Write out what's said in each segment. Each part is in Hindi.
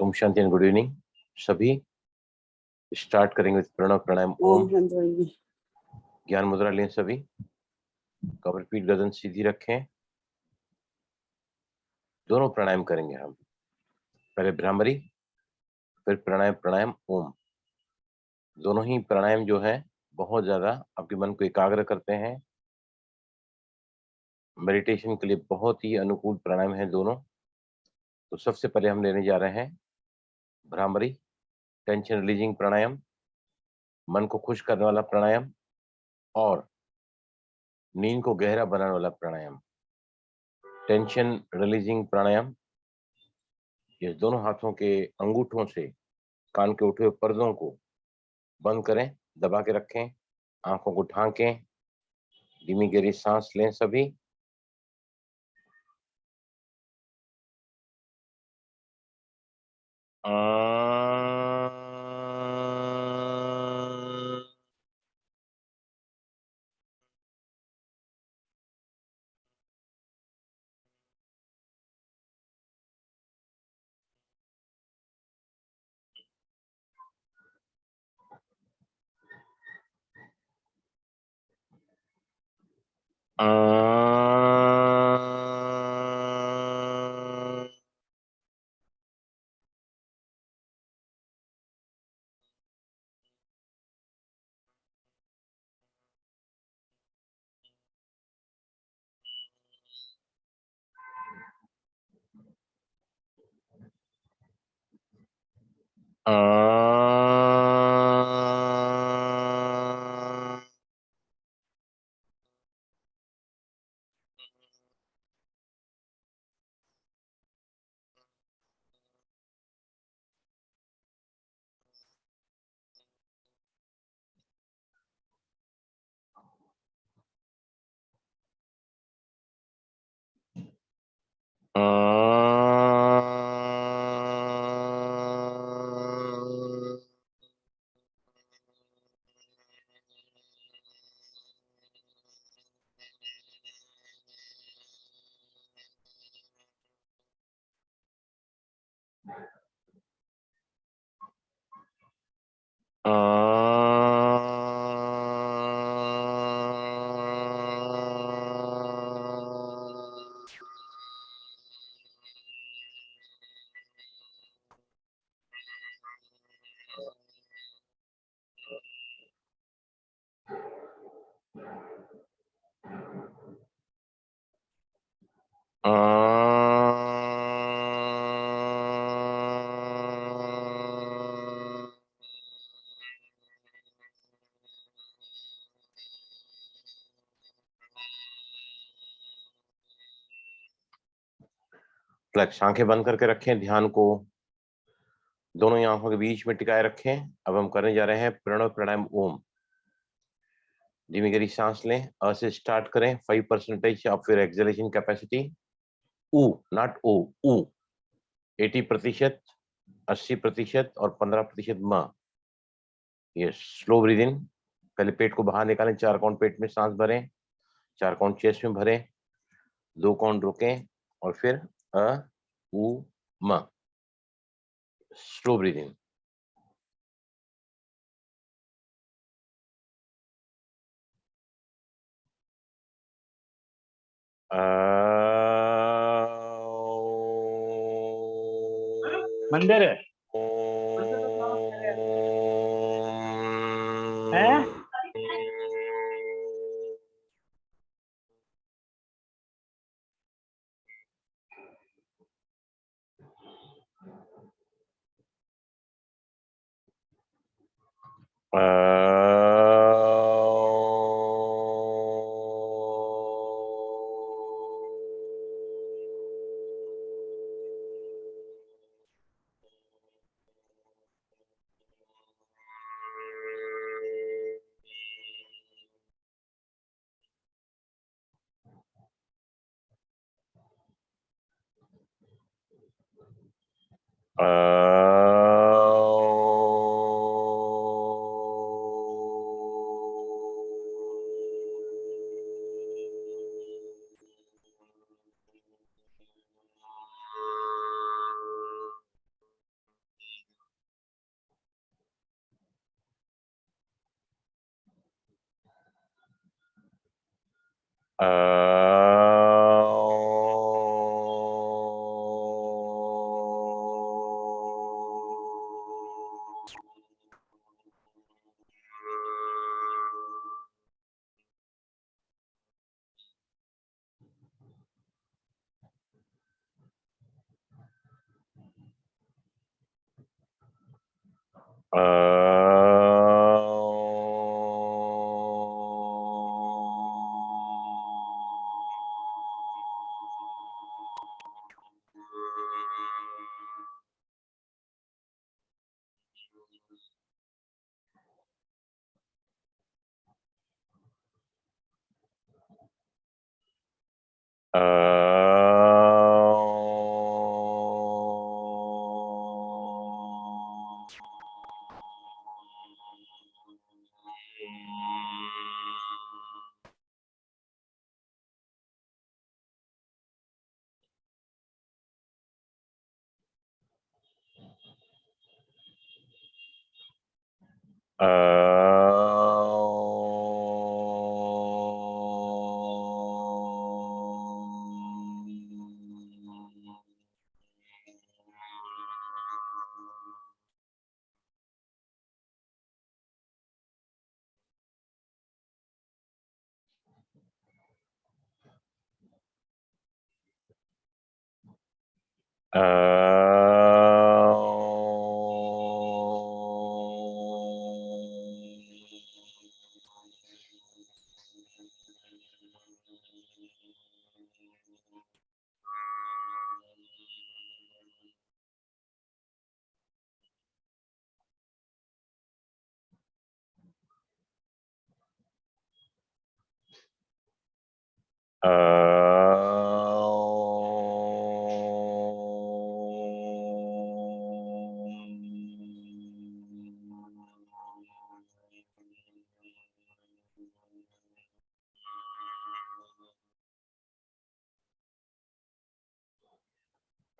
ओम शांति एंड गुड इवनिंग सभी। स्टार्ट करेंगे विद प्रणव प्राणायाम ओम। ज्ञान मुद्रा लें सभी। कमर पीठ गर्दन सीधी रखें। दोनों प्राणायाम करेंगे हम। पहले भ्रामरी फिर प्राणायाम ओम। दोनों ही प्राणायाम जो है बहुत ज्यादा आपके मन को एकाग्र करते हैं। मेडिटेशन के लिए बहुत ही अनुकूल प्राणायाम है दोनों। तो सबसे पहले हम लेने जा रहे हैं भ्रामरी, टेंशन रिलीजिंग प्राणायाम, मन को खुश करने वाला प्राणायाम और नींद को गहरा बनाने वाला प्राणायाम। टेंशन रिलीजिंग प्राणायाम, ये दोनों हाथों के अंगूठों से कान के उठे हुए पर्दों को बंद करें, दबा के रखें, आंखों को ढांकें, धीमी गहरी सांस लें सभी। फ्लैक्स आंखें बंद करके रखें, ध्यान को दोनों ही आंखों के बीच में टिकाए रखें। अब हम करने जा रहे हैं प्रणव प्राणायाम ओम। धीमी गहरी सांस लें, अ से स्टार्ट करें, 5% ऑफ योर एक्सहेलेशन कैपेसिटी। ऊ नॉट ओ, ऊ 80%, 80% और 15% म। ये स्लो ब्रीद इन। पहले पेट को बाहर निकालें, 4 काउंट पेट में सांस भरें, 4 काउंट चेस्ट में भरें, 2 काउंट रुकें और फिर अ उ म। Slow breathe in. मंदिर है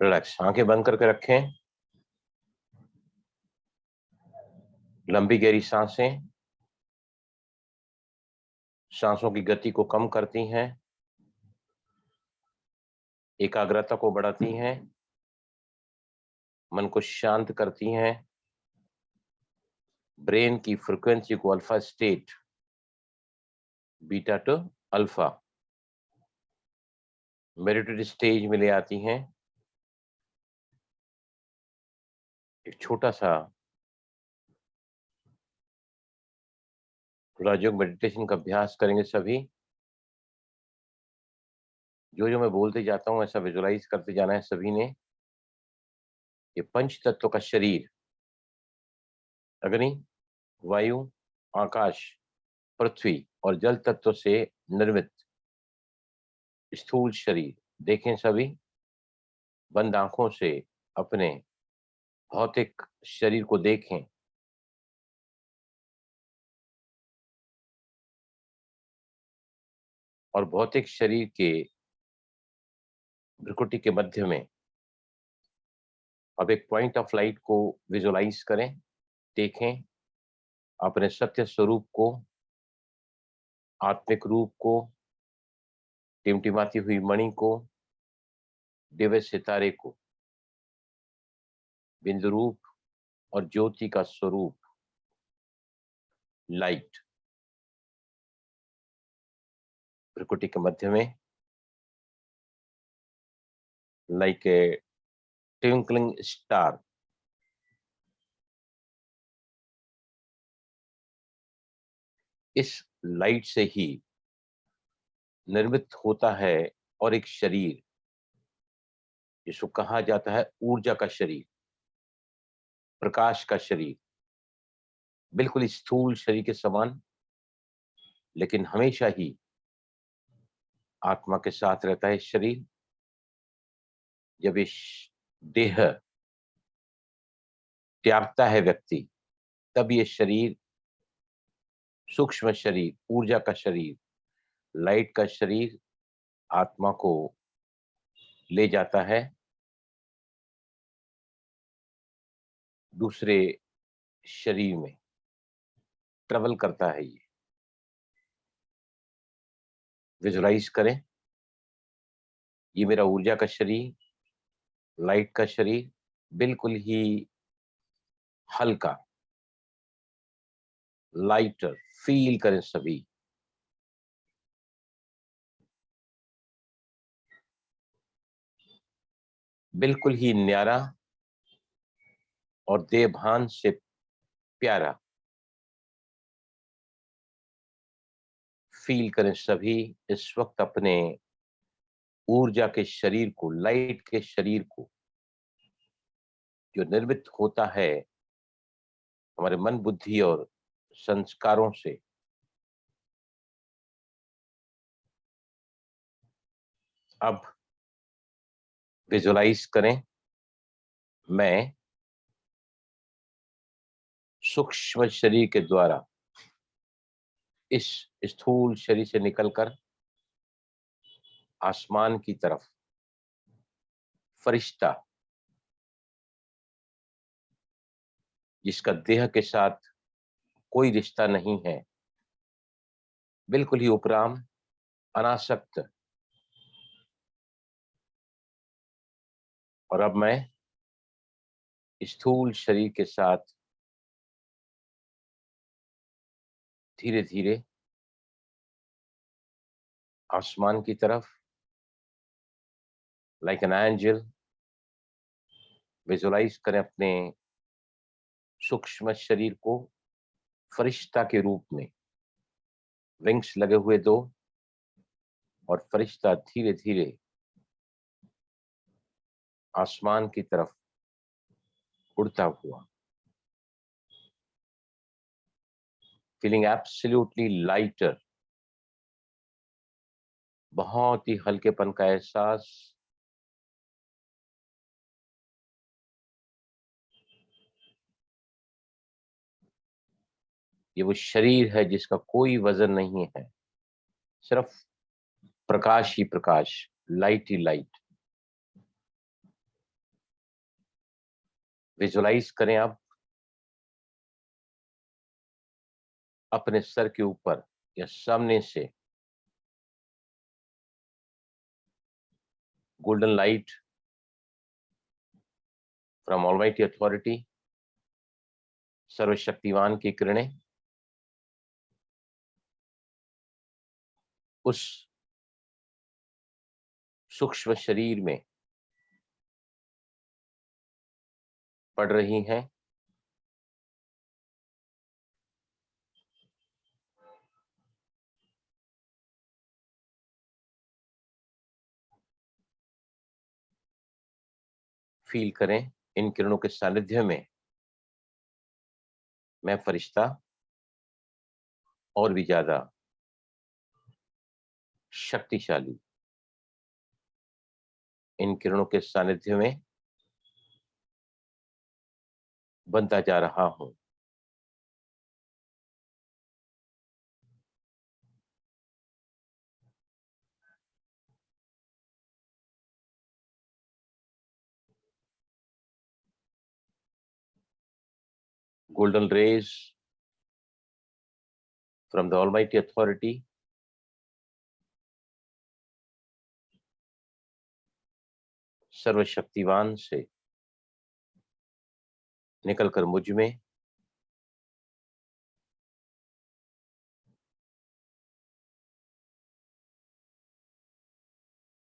रिलैक्स, आंखें बंद करके रखें। लंबी गहरी सांसें सांसों की गति को कम करती हैं, एकाग्रता को बढ़ाती हैं, मन को शांत करती हैं, ब्रेन की फ्रीक्वेंसी को alpha state, beta two alpha meditative stage में ले आती हैं। एक छोटा सा राजयोग मेडिटेशन का अभ्यास करेंगे सभी। जो जो मैं बोलते जाता हूं ऐसा विजुलाइज करते जाना है सभी ने। ये पंच तत्व का शरीर, अग्नि, वायु, आकाश, पृथ्वी और जल तत्व से निर्मित स्थूल शरीर देखें सभी। बंद आंखों से अपने भौतिक शरीर को देखें। और भौतिक शरीर के भ्रुकुटी के मध्य में अब एक पॉइंट ऑफ लाइट को विजुलाइज करें, देखें अपने सत्य स्वरूप को, आत्मिक रूप को, टिमटिमाती हुई मणि को, दिव्य सितारे को, बिंदु रूप और ज्योति का स्वरूप लाइट भ्रुकुटी के मध्य में लाइक ए ट्विंकलिंग स्टार। इस लाइट से ही निर्मित होता है और एक शरीर जिसको कहा जाता है ऊर्जा का शरीर, प्रकाश का शरीर, बिल्कुल स्थूल शरीर के समान, लेकिन हमेशा ही आत्मा के साथ रहता है शरीर। जब इस देह त्यागता है व्यक्ति, तब ये शरीर, सूक्ष्म शरीर, ऊर्जा का शरीर, लाइट का शरीर आत्मा को ले जाता है दूसरे शरीर में, ट्रेवल करता है ये। विजुलाइज करें, ये मेरा ऊर्जा का शरीर, लाइट का शरीर बिल्कुल ही हल्का, लाइटर फील करें सभी। बिल्कुल ही न्यारा और देवभान से प्यारा फील करें सभी इस वक्त अपने ऊर्जा के शरीर को, लाइट के शरीर को, जो निर्मित होता है हमारे मन, बुद्धि और संस्कारों से। अब विजुलाइज करें, मैं सूक्ष्म शरीर के द्वारा इस स्थूल शरीर से निकलकर आसमान की तरफ फरिश्ता, जिसका देह के साथ कोई रिश्ता नहीं है, बिल्कुल ही उपराम, अनासक्त। और अब मैं स्थूल शरीर के साथ धीरे धीरे आसमान की तरफ, लाइक एन एंजल, विजुलाइज करें अपने सूक्ष्म शरीर को फरिश्ता के रूप में, विंग्स लगे हुए दो, और फरिश्ता धीरे धीरे आसमान की तरफ उड़ता हुआ, फीलिंग एब्सोल्युटली लाइटर, बहुत ही हल्केपन का एहसास। ये वो शरीर है जिसका कोई वजन नहीं है, सिर्फ प्रकाश ही प्रकाश, लाइट ही लाइट। विजुलाइज करें अब अपने सर के ऊपर या सामने से golden light from almighty authority, सर्वशक्तिवान की किरणें उस सूक्ष्म शरीर में पड़ रही हैं। फील करें इन किरणों के सानिध्य में मैं फरिश्ता और भी ज्यादा शक्तिशाली, इन किरणों के सानिध्य में बनता जा रहा हूं। golden rays from the Almighty Authority सर्वशक्तिवान से निकलकर मुझ में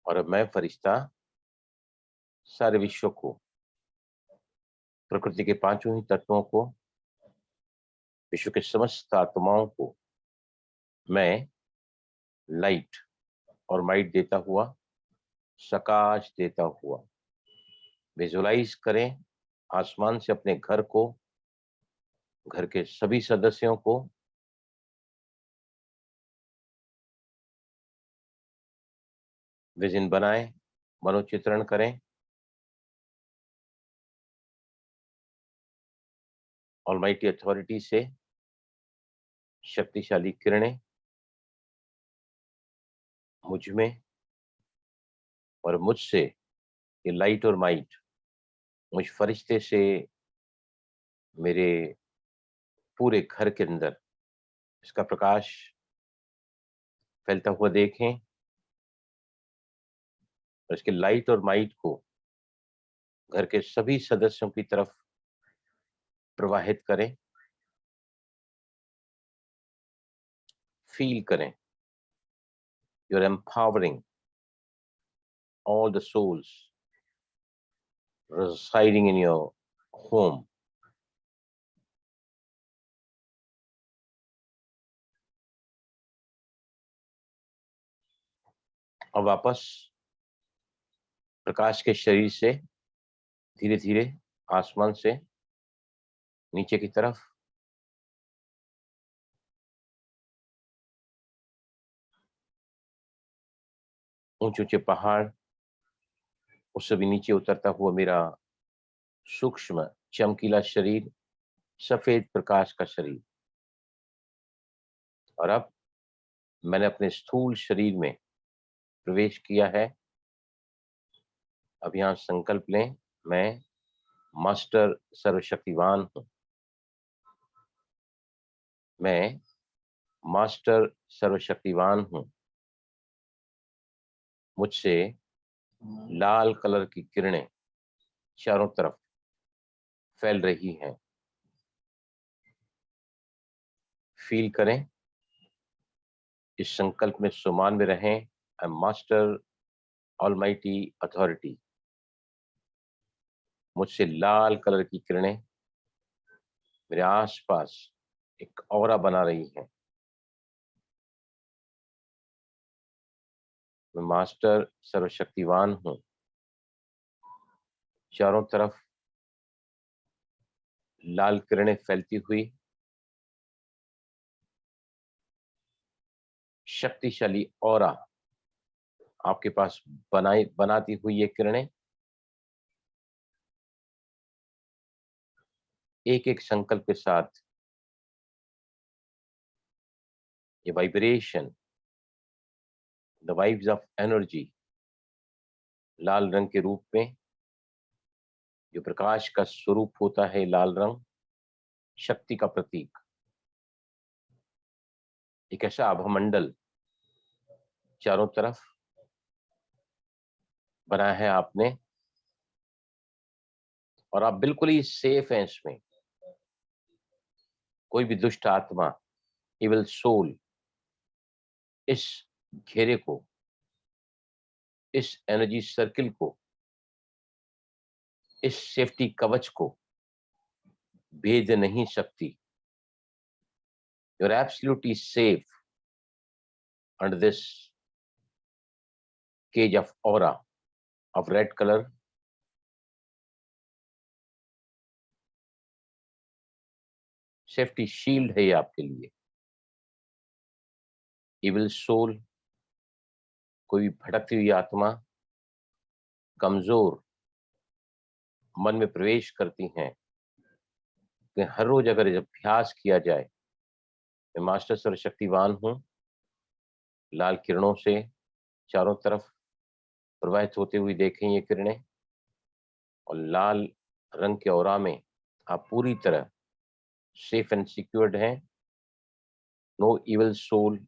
और अब मैं फरिश्ता सारे विश्व को, प्रकृति के पांचों ही तत्वों को, विश्व के समस्त आत्माओं को मैं लाइट और माइट देता हुआ, प्रकाश देता हुआ। विजुलाइज करें आसमान से अपने घर को, घर के सभी सदस्यों को, विजन बनाएं, मनोचित्रण करें। ऑलमाइटी अथॉरिटी से शक्तिशाली किरणें मुझ में और मुझसे, ये लाइट और माइट मुझ फरिश्ते से मेरे पूरे घर के अंदर इसका प्रकाश फैलता हुआ देखें और इसके लाइट और माइट को घर के सभी सदस्यों की तरफ प्रवाहित करें। फील करें you are empowering all the souls residing in your home. अब वापस प्रकाश के शरीर से धीरे धीरे आसमान से नीचे की तरफ ऊंचे ऊंचे पहाड़, उससे भी नीचे उतरता हुआ मेरा सूक्ष्म चमकीला शरीर, सफेद प्रकाश का शरीर। और अब मैंने अपने स्थूल शरीर में प्रवेश किया है। अब यहां संकल्प लें, मैं मास्टर सर्वशक्तिवान हूं। मैं मास्टर सर्वशक्तिवान हूं। मुझसे लाल कलर की किरणें चारों तरफ फैल रही हैं। फील करें, इस संकल्प में सुमान में रहें। I am master almighty authority. मुझसे लाल कलर की किरणें मेरे आसपास एक ऑरा बना रही हैं। मैं मास्टर सर्वशक्तिवान हूं। चारों तरफ लाल किरणें फैलती हुई शक्तिशाली ऑरा आपके पास बनाती हुई ये किरणें एक एक संकल्प के साथ ये vibration, the vibes of energy, लाल रंग के रूप में, जो प्रकाश का स्वरूप होता है, लाल रंग शक्ति का प्रतीक। एक ऐसा आभामंडल चारों तरफ बनाया है आपने, और आप बिल्कुल ही सेफ हैं इसमें। कोई भी दुष्ट आत्मा, इविल सोल इस घेरे को, इस एनर्जी सर्किल को, इस सेफ्टी कवच को भेद नहीं सकती। You are absolutely safe under this cage of aura of red colour. Safety shield है ये आपके लिए। इविल सोल, कोई भटकती हुई आत्मा, कमजोर मन में प्रवेश करती हैं, कि हर रोज अगर ये अभ्यास किया जाए, मैं मास्टर सर्वशक्तिवान हूं, लाल किरणों से चारों तरफ प्रवाहित होते हुए देखें ये किरणें, और लाल रंग के ऑरा में आप पूरी तरह सेफ एंड सिक्योर्ड हैं। No evil soul,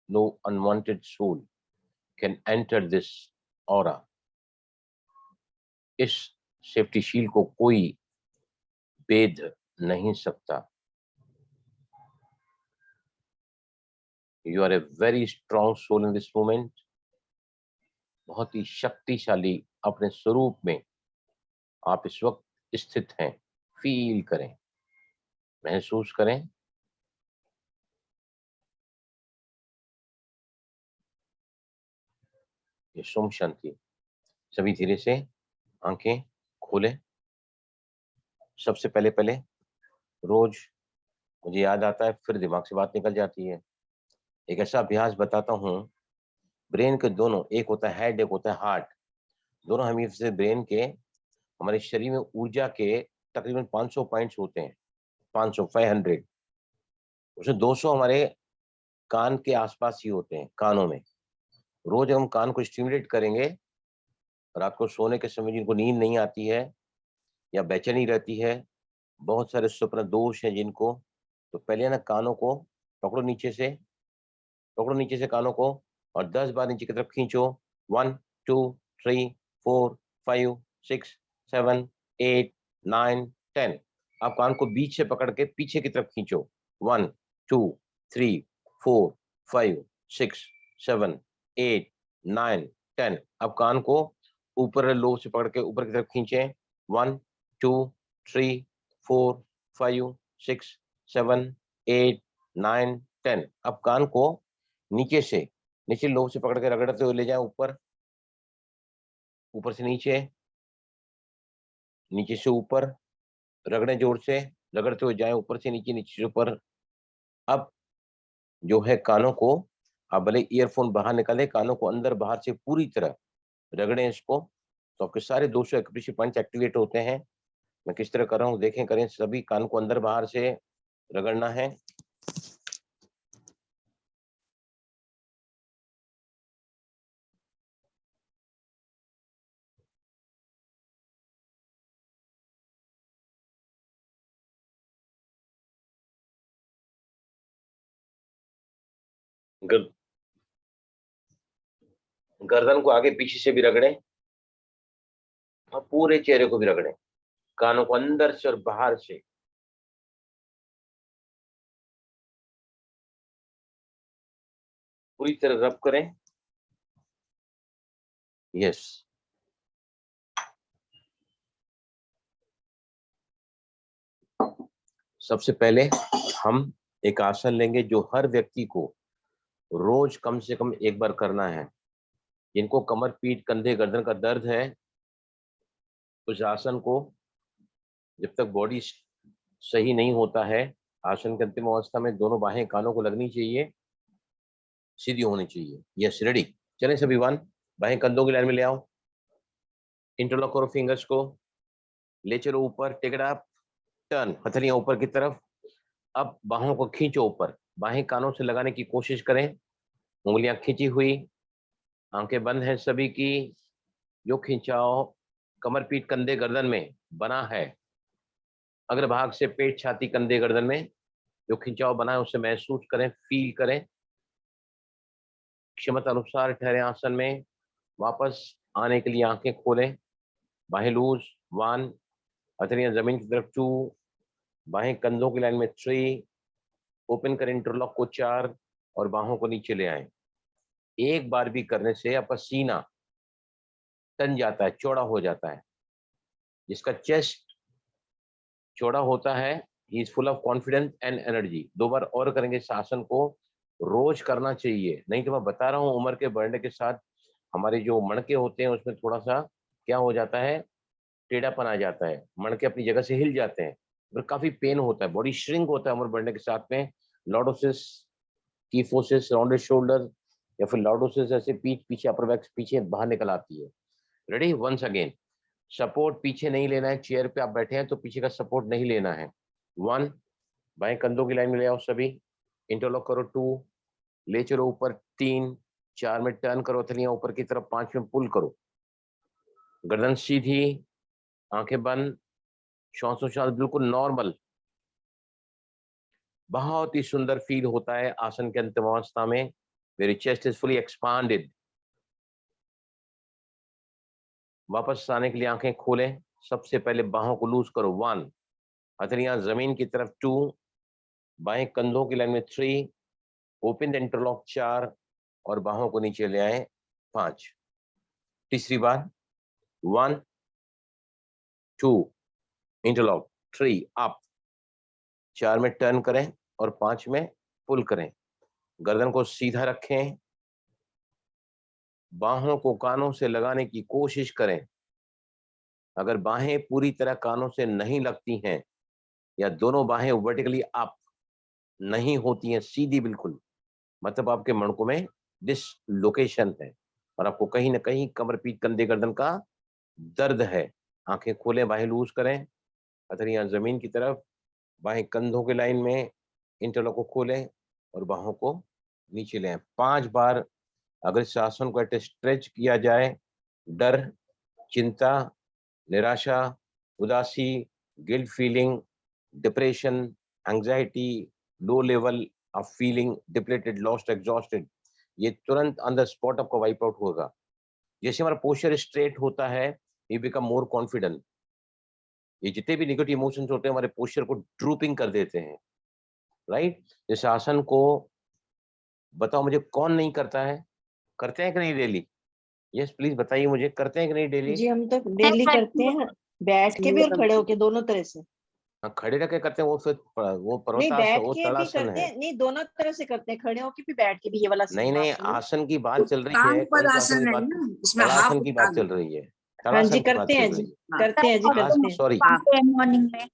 no unwanted soul can enter this aura. इस सेफ्टी शील्ड को कोई भेद नहीं सकता। You are a very strong soul in this moment. बहुत ही शक्तिशाली अपने स्वरूप में आप इस वक्त स्थित हैं। फील करें, महसूस करें। ये सोम शांति। सभी धीरे से आंखें खोलें। सबसे पहले पहले रोज मुझे याद आता है, फिर दिमाग से बात निकल जाती है। एक ऐसा अभ्यास बताता हूँ। ब्रेन के दोनों, एक होता है हेड, एक होता है हार्ट, दोनों हेमिस्फीयर से ब्रेन के हमारे शरीर में ऊर्जा के तकरीबन 500 पॉइंट्स होते हैं। 500 उसमें 200 हमारे कान के आसपास ही होते हैं, कानों में। रोज हम कान को स्टिमुलेट करेंगे, रात को सोने के समय जिनको नींद नहीं आती है या बेचैनी रहती है, बहुत सारे स्वप्न दोष हैं जिनको, तो पहले ना कानों को पकड़ो नीचे से पकड़ो नीचे से कानों को और 10 बार नीचे की तरफ खींचो। 1 2 3 4 5 6 7 8 9 10। आप कान को बीच से पकड़ के पीछे की तरफ खींचो। 1 2 3 4 5 6 7 8 9 10। अब कान को ऊपर लोब से पकड़ के ऊपर की तरफ खींचे। 1 2 3 4 5 6 7 8 9 10। अब कान को नीचे लोब से पकड़ के रगड़ते हुए ले जाए ऊपर, ऊपर से नीचे, नीचे से ऊपर, रगड़े जोर से, रगड़ते हुए जाए ऊपर से नीचे, नीचे से ऊपर। अब जो है कानों को, आप भले ईयरफोन बाहर निकाले, कानों को अंदर बाहर से पूरी तरह रगड़े इसको, तो आपके सारे 200 एक्यूप्रेशर पॉइंट्स एक्टिवेट होते हैं। मैं किस तरह कर रहा हूँ देखें, करें। सभी कान को अंदर बाहर से रगड़ना है। गर्दन को आगे पीछे से भी रगड़े और पूरे चेहरे को भी रगड़े, कानों को अंदर से और बाहर से। पूरी तरह रब करें। यस। सबसे पहले हम एक आसन लेंगे जो हर व्यक्ति को रोज कम से कम एक बार करना है। जिनको कमर, पीठ, कंधे, गर्दन का दर्द है, उस आसन को जब तक बॉडी सही नहीं होता है, आसन के अंतिम अवस्था में दोनों बाहें कानों को लगनी चाहिए, सीधी होनी चाहिए। Yes, ready. चलें सभी। 1, बाहें कंधों की लाइन में ले आओ, इंटरलॉक करो फिंगर्स को, ले चलो ऊपर, टेक इट अप, टर्न, हथेलियां ऊपर की तरफ। अब बाहों को खींचो ऊपर, बाहें कानों से लगाने की कोशिश करें, उंगलियां खींची हुई, आंखें बंद हैं सभी की। जो खिंचाव कमर, पीठ, कंधे, गर्दन में बना है, अग्रभाग से पेट, छाती, कंधे, गर्दन में जो खिंचाव बना है उसे महसूस करें, फील करें। क्षमता अनुसार ठहरे आसन में। वापस आने के लिए आंखें खोलें, बाहें लूज। 1, हथेलियां जमीन की तरफ। 2, बाहें कंधों की लाइन में। 3, ओपन करें इंटरलॉक को। 4, और बाहों को नीचे ले आए। एक बार भी करने से आपका सीना तन जाता है, चौड़ा हो जाता है। जिसका चेस्ट चौड़ा होता है, he is full of confidence and energy. 2 बार और करेंगे इस आसन को, रोज करना चाहिए। नहीं तो मैं बता रहा हूँ, उम्र के बढ़ने के साथ हमारे जो मणके होते हैं उसमें थोड़ा सा क्या हो जाता है, टेढ़ापन आ जाता है, मणके अपनी जगह से हिल जाते हैं, और काफी पेन होता है, बॉडी श्रिंक होता है उम्र बढ़ने के साथ में। लॉर्डोसिस, कीफोसिस, राउंडेड शोल्डर, या फिर लॉर्डोसिस ऐसे पीठ पीछे, अपर बैक पीछे बाहर निकल आती है। Ready, once again. सपोर्ट पीछे नहीं लेना है, चेयर पे आप बैठे हैं तो पीछे का सपोर्ट नहीं लेना है। 1, बाएं कंधों की लाइन में ले आओ सभी, इंटरलॉक करो। 2, ले चलो ऊपर। 3, 4 में टर्न करो हथेलियां ऊपर की तरफ। 5 में पुल करो, गर्दन सीधी, आंखें बंद, श्वासोच्छ्वास बिल्कुल नॉर्मल। बहुत ही सुंदर फील होता है आसन के अंतिम अवस्था में। मेरी चेस्ट इज फुली एक्सपांडेड। वापस आने के लिए आंखें खोलें। सबसे पहले बाहों को लूज करो। 1, हथेलियां जमीन की तरफ। 2, बाएं कंधों की लाइन में। 3, ओपन द इंटरलॉक। 4, और बाहों को नीचे ले आए। 5। तीसरी बार। 1 2 इंटरलॉक। 3 अप। 4 में टर्न करें और 5 में पुल करें। गर्दन को सीधा रखें, बाहों को कानों से लगाने की कोशिश करें। अगर बाहें पूरी तरह कानों से नहीं लगती हैं, या दोनों बाहें वर्टिकली अप नहीं होती हैं सीधी बिल्कुल, मतलब आपके मणकों में डिसलोकेशन है और आपको कहीं ना कहीं कमर, पीठ, कंधे, गर्दन का दर्द है। आंखें खोलें, बाहें लूज करें, हथेलियां जमीन की तरफ, बाहें कंधों के लाइन में, इंटरलॉक को खोलें और बाहों को नीचे ले आएं। 5 बार अगर इस आसन को स्ट्रेच किया जाए, डर, चिंता, निराशा, उदासी, guilt feeling, depression, anxiety, low level आप फीलिंग डिप्लेटेड, लॉस्ट, एग्जॉस्टेड, ये तुरंत ऑन द स्पॉट आपको वाइप आउट होगा। जैसे हमारा पोस्चर स्ट्रेट होता है, वी बिकम मोर कॉन्फिडेंट। ये जितने भी नेगेटिव इमोशंस होते हैं हमारे पोस्चर को ड्रूपिंग कर देते हैं, राइट। जैसे आसन को बताओ मुझे कौन नहीं करता है, करते हैं कि नहीं डेली? यस प्लीज बताइए मुझे, करते हैं कि नहीं डेली? जी हम तो डेली करते हैं, बैठ के भी और खड़े होके, दोनों तरह से। हाँ, खड़े रख के करते हैं, वो फिर वो नहीं, पर्वतासन, बैठ वो के भी तड़ासन करते है। हैं, नहीं दोनों तरह से करते हैं, खड़े होके भी बैठ के भी, ये वाला नहीं नहीं, सिंहासन। आसन की बात चल रही है, टांग पर कौन से आसन आसन की है बात? ना, उसमें हाफ तड़ासन की बात होता चल रही है, हाँ जी तड़ासन की बात करते चल हैं जी, रही है। है। करते हैं जी, करते हैं। सॉरी, मॉर्निंग में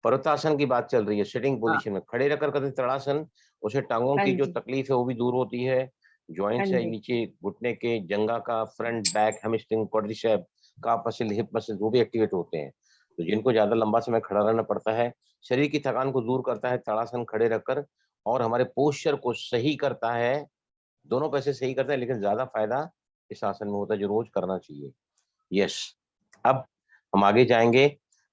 पर्वतासन की बात चल रही है, सिटिंग हाँ। पोजीशन में खड़े रहकर करते हैं तड़ासन। उसे टांगों हाँ की जो जी, तकलीफ है वो भी दूर होती है, हाँ जॉइंट्स है जी, नीचे घुटने के, जंगा का, front back hamstring, quadricep, calf muscle, hip muscle, वो भी एक्टिवेट होते हैं। तो जिनको ज्यादा लंबा समय खड़ा रहना पड़ता है, शरीर की थकान को दूर करता है तड़ासन खड़े रखकर, और हमारे पोस्चर को सही करता है, दोनों पैसे सही करता है, लेकिन ज्यादा फायदा इस आसन में होता है जो रोज करना चाहिए। यस, अब हम आगे जाएंगे।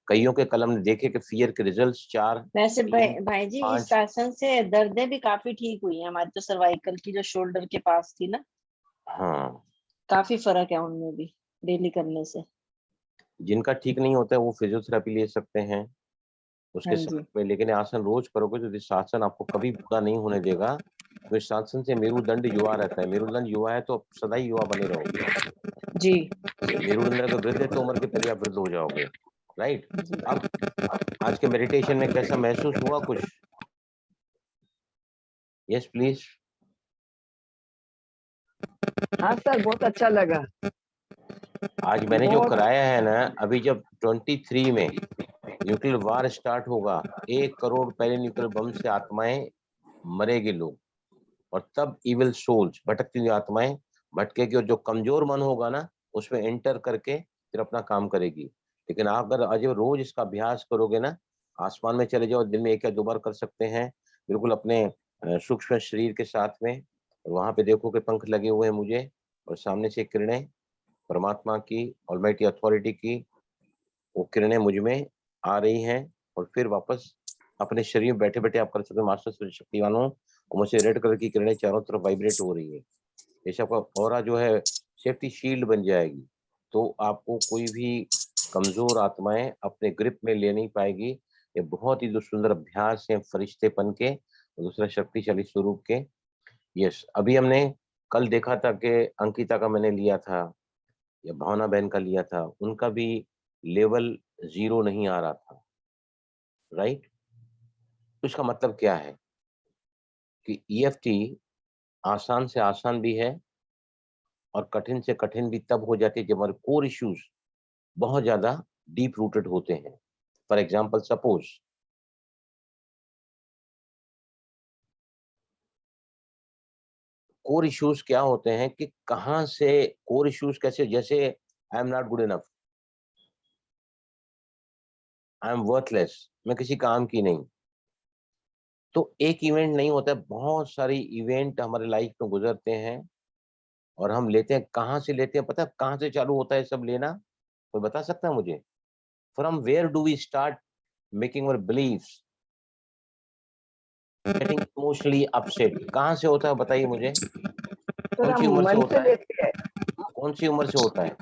कईयों के कलम ने देखे कि फियर के रिजल्ट्स 4, वैसे 3, भाई जी 5। इस आसन से दर्दें भी काफी ठीक हुई हैं हमारी, तो सर्वाइकल की जो शोल्डर के पास थी ना, हाँ, काफी फर्क है उनमें भी डेली करने से। जिनका ठीक नहीं होता है वो फिजियोथेरेपी ले सकते हैं हाँ उसके साथ जी, में, लेकिन ये आसन रोज करोगे तो इस आसन आपको कभी बुरा नहीं होने देगा। तो इस आसन से मेरुदंड युवा रहता है, मेरुदंड युवा है तो सदा ही युवा बने रहोगे। जी, मेरुदंड अगर वृद्ध है तो उम्र के पहले आप वृद्ध हो जाओगे, राइट। जी। अब आज के मेडिटेशन में कैसा महसूस हुआ कुछ? Yes please. हाँ सर, बहुत अच्छा लगा। आज मैंने जो बहुत कराया है ना, अभी जब 23 में न्यूक्लियर वार स्टार्ट होगा, 1 करोड़ पहले न्यूक्लियर बम से आत्माएं मरेगी लोग, और तब इविल सोल्स, भटकती हुई आत्माएं भटकेगी, और जो कमजोर मन होगा ना उसमें एंटर करके फिर अपना काम करेगी। लेकिन आप अगर आज रोज इसका अभ्यास करोगे ना, आसमान में चले जाओ, दिन में 1 या 2 बार कर सकते हैं, बिल्कुल अपने सूक्ष्म शरीर के साथ में, और वहां पे देखो कि पंख लगे हुए हैं मुझे, और सामने से किरणें परमात्मा की, ऑलमाइटी अथॉरिटी की, वो किरणें मुझ में आ रही हैं, और फिर वापस अपने शरीर में बैठे बैठे आप कर सकते हो, मास्टर शक्तिवान हो, और मुझसे रेड कलर की किरणें चारों तरफ वाइब्रेट हो रही है। जैसे आपका ऑरा जो है सेफ्टी शील्ड बन जाएगी, तो आपको कोई भी कमजोर आत्माएं अपने ग्रिप में ले नहीं पाएगी। ये बहुत ही जो सुंदर अभ्यास है फरिश्तेपन के, और दूसरा शक्तिशाली स्वरूप के। यस, अभी हमने कल देखा था कि अंकिता का मैंने लिया था, या भावना बहन का लिया था, उनका भी लेवल 0 नहीं आ रहा था, राइट। तो इसका मतलब क्या है कि ईएफटी आसान से आसान भी है और कठिन से कठिन भी तब हो जाती है जब हमारे कोर इश्यूज बहुत ज्यादा डीप रूटेड होते हैं। For example suppose core issues क्या होते हैं कि कहां से कोर इश्यूज कैसे, जैसे I am not good enough, I am worthless, मैं किसी काम की नहीं। तो एक इवेंट नहीं होता है, बहुत सारी इवेंट हमारे लाइफ में गुजरते हैं, और हम लेते हैं, कहाँ से लेते हैं पता है, कहाँ से चालू होता है सब लेना? कोई बता सकता है मुझे? From where do we start making our believes getting emotionally upset? कहाँ से होता है बताइए मुझे, सर, कौन सी हम उम्र से मन होता से है? लेते हैं। कौन सी उम्र से होता है?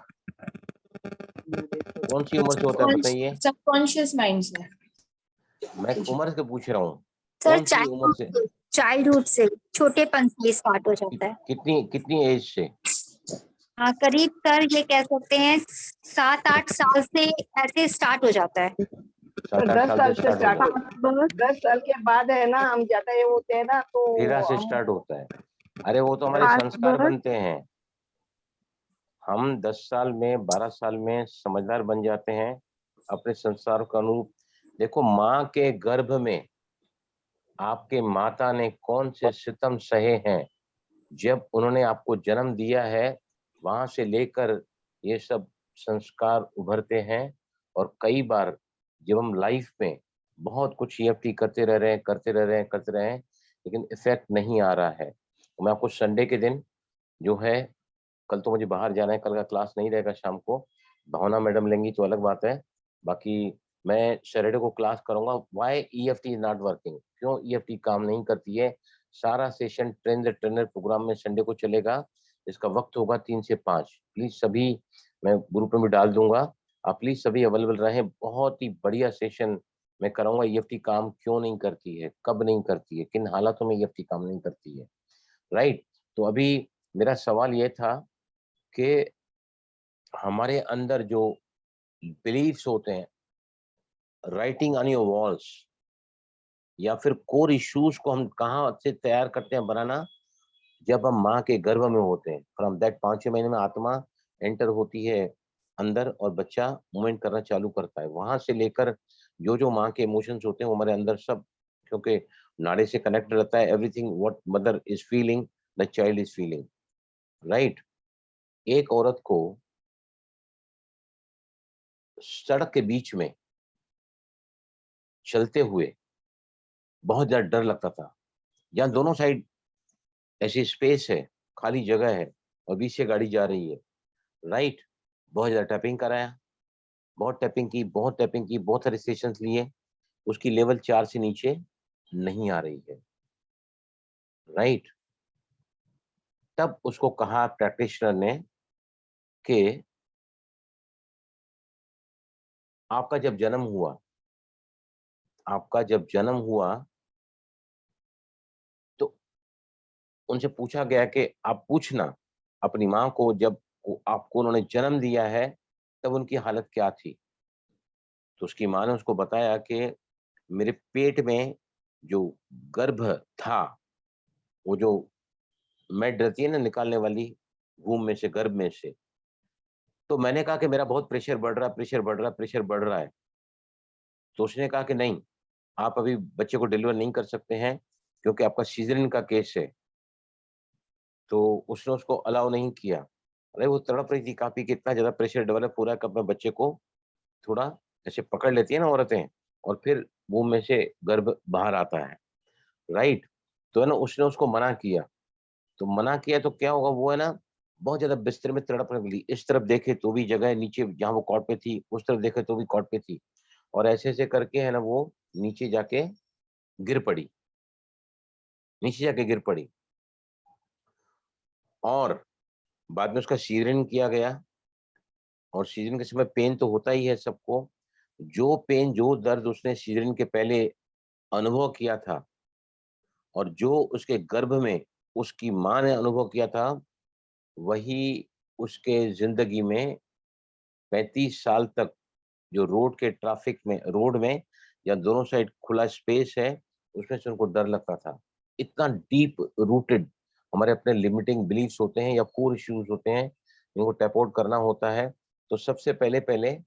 कौन सी उम्र से होता है बताइए? सबकॉन्शियस माइंड से। मैं उम्र से पूछ रहा हूँ, सर कौन सी उम्र से? चाइल्डहुड से, छोटेपन से स्टार्ट हो जाता है। कितनी कितनी एज से? हाँ, करीब सर ये कह सकते हैं 7-8 साल से ऐसे स्टार्ट हो जाता है। 7-8 10 साल साल से से स्टार्ट हो स्टार्ट जाता है, 10 साल के बाद है ना, हम ज्यादा ये होते हैं ना, तो 13 से हम स्टार्ट होता है। अरे वो तो हमारे संस्कार बनते हैं, हम 10 साल में 12 साल में समझदार बन जाते हैं अपने संस्कार के अनुरूप। देखो, माँ के गर्भ में आपके माता ने कौन से सितम सहे हैं जब उन्होंने आपको जन्म दिया है, वहां से लेकर ये सब संस्कार उभरते हैं। और कई बार जब हम लाइफ में बहुत कुछ ईएफटी करते रह रहे हैं, करते रह रहे हैं, करते रहे हैं, लेकिन इफेक्ट नहीं आ रहा है, तो मैं आपको संडे के दिन जो है, कल तो मुझे बाहर जाना है, कल का क्लास नहीं रहेगा शाम को, भावना मैडम लेंगी तो अलग बात है, बाकी मैं सैटरडे को क्लास करूंगा why EFT is not working, क्यों EFT काम नहीं करती है। सारा session train the trainer program में संडे को चलेगा। इसका वक्त होगा 3 से 5। प्लीज सभी, मैं ग्रुप में भी डाल दूंगा, आप प्लीज सभी अवेलेबल रहें। बहुत ही बढ़िया सेशन मैं कराऊंगा। EFT काम क्यों नहीं करती है, कब नहीं करती है, किन हालातों में EFT काम नहीं करती है, राइट। तो अभी मेरा सवाल ये था कि हमारे अंदर जो बिलीफ्स होते हैं, राइटिंग ऑन योर वॉल्स, या फिर कोर इश्यूज को हम कहाँ से तैयार करते हैं बनाना, जब हम माँ के गर्भ में होते हैं। फ्रॉम दैट 5-6 महीने में आत्मा एंटर होती है अंदर और बच्चा मूवमेंट करना चालू करता है। वहां से लेकर जो जो माँ के इमोशंस होते हैं वो हमारे अंदर सब, क्योंकि नाड़े से कनेक्ट रहता है। Everything what mother is feeling the child is feeling, right. एक औरत को सड़क के बीच में चलते हुए बहुत ज्यादा डर लगता था, जहाँ दोनों साइड ऐसी स्पेस है, खाली जगह है और बीच से गाड़ी जा रही है, राइट। बहुत ज्यादा टैपिंग कराया, बहुत टैपिंग की, बहुत टैपिंग की, बहुत सारे सेशंस लिए, उसकी लेवल 4 से नीचे नहीं आ रही है, राइट। तब उसको कहा प्रैक्टिशनर ने कि आपका जब जन्म हुआ, आपका जब जन्म हुआ तो उनसे पूछा गया कि आप पूछना अपनी माँ को, जब आपको उन्होंने जन्म दिया है तब उनकी हालत क्या थी। तो उसकी माँ ने उसको बताया कि मेरे पेट में जो गर्भ था, वो जो मेड रहती है ना निकालने वाली, वूम में से, गर्भ में से, तो मैंने कहा कि मेरा बहुत प्रेशर बढ़ रहा है, प्रेशर बढ़ रहा है, प्रेशर बढ़ रहा है। तो उसने कहा कि नहीं, आप अभी बच्चे को डिलीवर नहीं कर सकते हैं क्योंकि आपका सीजरिन का केस है। तो उसने उसको अलाउ नहीं किया। अरे वो तड़प रही थी काफी कि इतना ज्यादा प्रेशर डेवलप हो रहा है कि अपने बच्चे को थोड़ा ऐसे पकड़ लेती है ना औरतें, और फिर मुंह में से गर्भ बाहर आता है, राइट। तो है ना, उसने उसको मना किया। तो मना किया तो क्या होगा, वो है ना बहुत ज्यादा बिस्तर में तड़पने लगी। इस तरफ देखे तो भी जगह है, नीचे जहाँ वो कॉट पे थी उस तरफ देखे तो भी कॉट पे थी, और ऐसे ऐसे करके है ना वो नीचे जाके गिर पड़ी, नीचे जाके गिर पड़ी। और बाद में उसका सीजरिन किया गया, और सीजरिन के समय पेन तो होता ही है सबको। जो पेन, जो दर्द उसने सीजरिन के पहले अनुभव किया था और जो उसके गर्भ में उसकी माँ ने अनुभव किया था, वही उसके जिंदगी में 35 साल तक जो रोड के ट्रैफिक में, रोड में या दोनों साइड खुला स्पेस है, उसमें से उनको डर लगता था। इतना डीप रूटेड हमारे अपने लिमिटिंग बिलीफ्स होते हैं या कोर इश्यूज होते हैं, इनको टैप आउट करना होता है। तो सबसे पहले पहले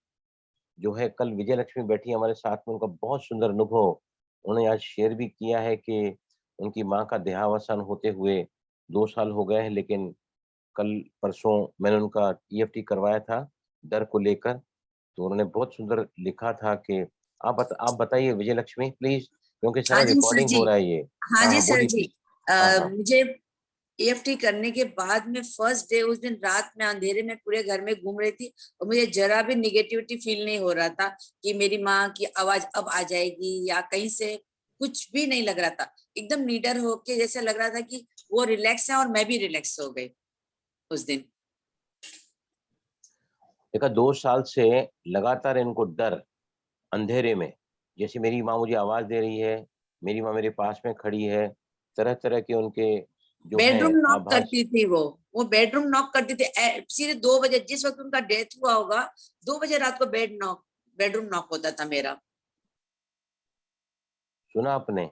जो है, कल विजय लक्ष्मी बैठी हमारे साथ में, उनका बहुत सुंदर अनुभव उन्होंने आज शेयर भी किया है कि उनकी माँ का देहावसान होते हुए 2 साल हो गए हैं, लेकिन कल परसों मैंने उनका EFT करवाया था डर को लेकर। तो उन्होंने बहुत सुंदर लिखा था कि आप बताइए विजय लक्ष्मी प्लीज, क्योंकि सारा हाँ जी सर रिकॉर्डिंग जी। हो रहा है ये। हाँ हाँ जी हाँ, सर बोलिए जी। प्लीज। हाँ हाँ। मुझे EFT करने के बाद में फर्स्ट डे, उस दिन रात में अंधेरे में पूरे घर में घूम रही थी और मुझे जरा भी निगेटिविटी फील नहीं हो रहा था कि मेरी माँ की आवाज अब आ जाएगी या कहीं से, कुछ भी नहीं लग रहा था। एकदम नीडर होके जैसे लग रहा था कि वो रिलैक्स है और मैं भी रिलैक्स हो गई उस दिन। देखा, 2 साल से लगातार इनको डर, अंधेरे में, जैसे मेरी माँ मुझे आवाज दे रही है, मेरी माँ मेरे पास में खड़ी है, तरह तरह के उनके जो बेडरूम हैं नॉक आभास। करती थी वो बेडरूम नॉक करती थी सीधे 2 बजे, जिस वक्त उनका डेथ हुआ होगा 2 बजे रात को बेडरूम नॉक होता था मेरा। सुना आपने,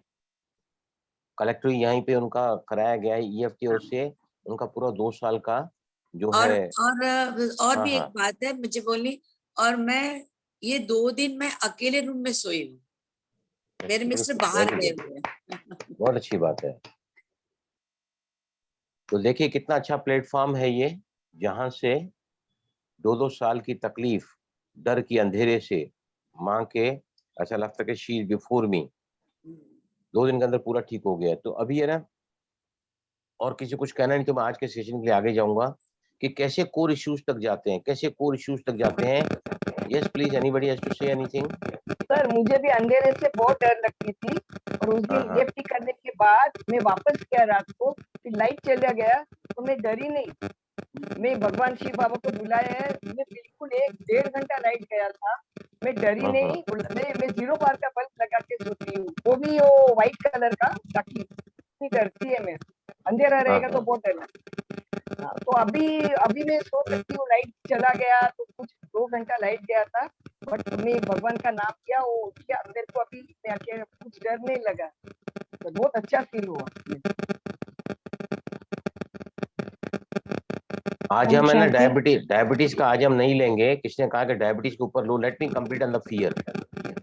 कलेक्टर यहीं पे उनका कराया गया है EFT, और से उनका पूरा 2 साल का जो और है। और हाँ भी एक हाँ, बात है मुझे बोलनी, और मैं ये 2 दिन मैं अकेले रूम में सोई हूँ, मेरे मिस्टर बिल्कुल, बाहर वेरी गए गुड, हुए हैं। बहुत अच्छी बात है। तो देखिए कितना अच्छा प्लेटफॉर्म है ये, जहां से 2-2 साल की तकलीफ, डर की अंधेरे से माँ के ऐसा लगता कि शी इज बिफोर मी, 2 दिन के अंदर पूरा ठीक हो गया। तो अभी है ना, और किसी कुछ कहना नहीं तो मैं आज के सेशन के लिए आगे जाऊंगा कि कैसे कोर इश्यूज तक जाते हैं, कैसे कोर इश्यूज तक जाते हैं। Yes, please. Anybody has to say anything? Sir मुझे भी अंधेरे से बहुत डर लगती थी, और उस दिन हाँ। EFT करने के बाद मैं वापस गया रात को, फिर लाइट चला गया तो मैं डरी नहीं। मैं भगवान शिव बाबा को बुलाया है, मैं बिल्कुल 1-1.5 घंटा लाइट गया था, मैं डरी नहीं। मैं 0 बार का बल्ब लगा के सोती हूँ, वो भी वो व्हाइट कलर का, ताकि इतनी डरती है मैं, अंधेरा रहेगा तो बहुत डर लगता। हाँ, तो अभी मैं सो सकती हूँ, लाइट चला गया तो कुछ 2 घंटा लाइट गया था, बट मैं भगवान का नाम किया, वो उठ गया, मेरे को अभी जाके कुछ डर नहीं लगा, तो बहुत अच्छा फील हुआ। आज ओम हम है ना शांति। डायबिटीज का आज हम नहीं लेंगे। किसने कहा कि डायबिटीज के ऊपर लो? Let me complete on the fear.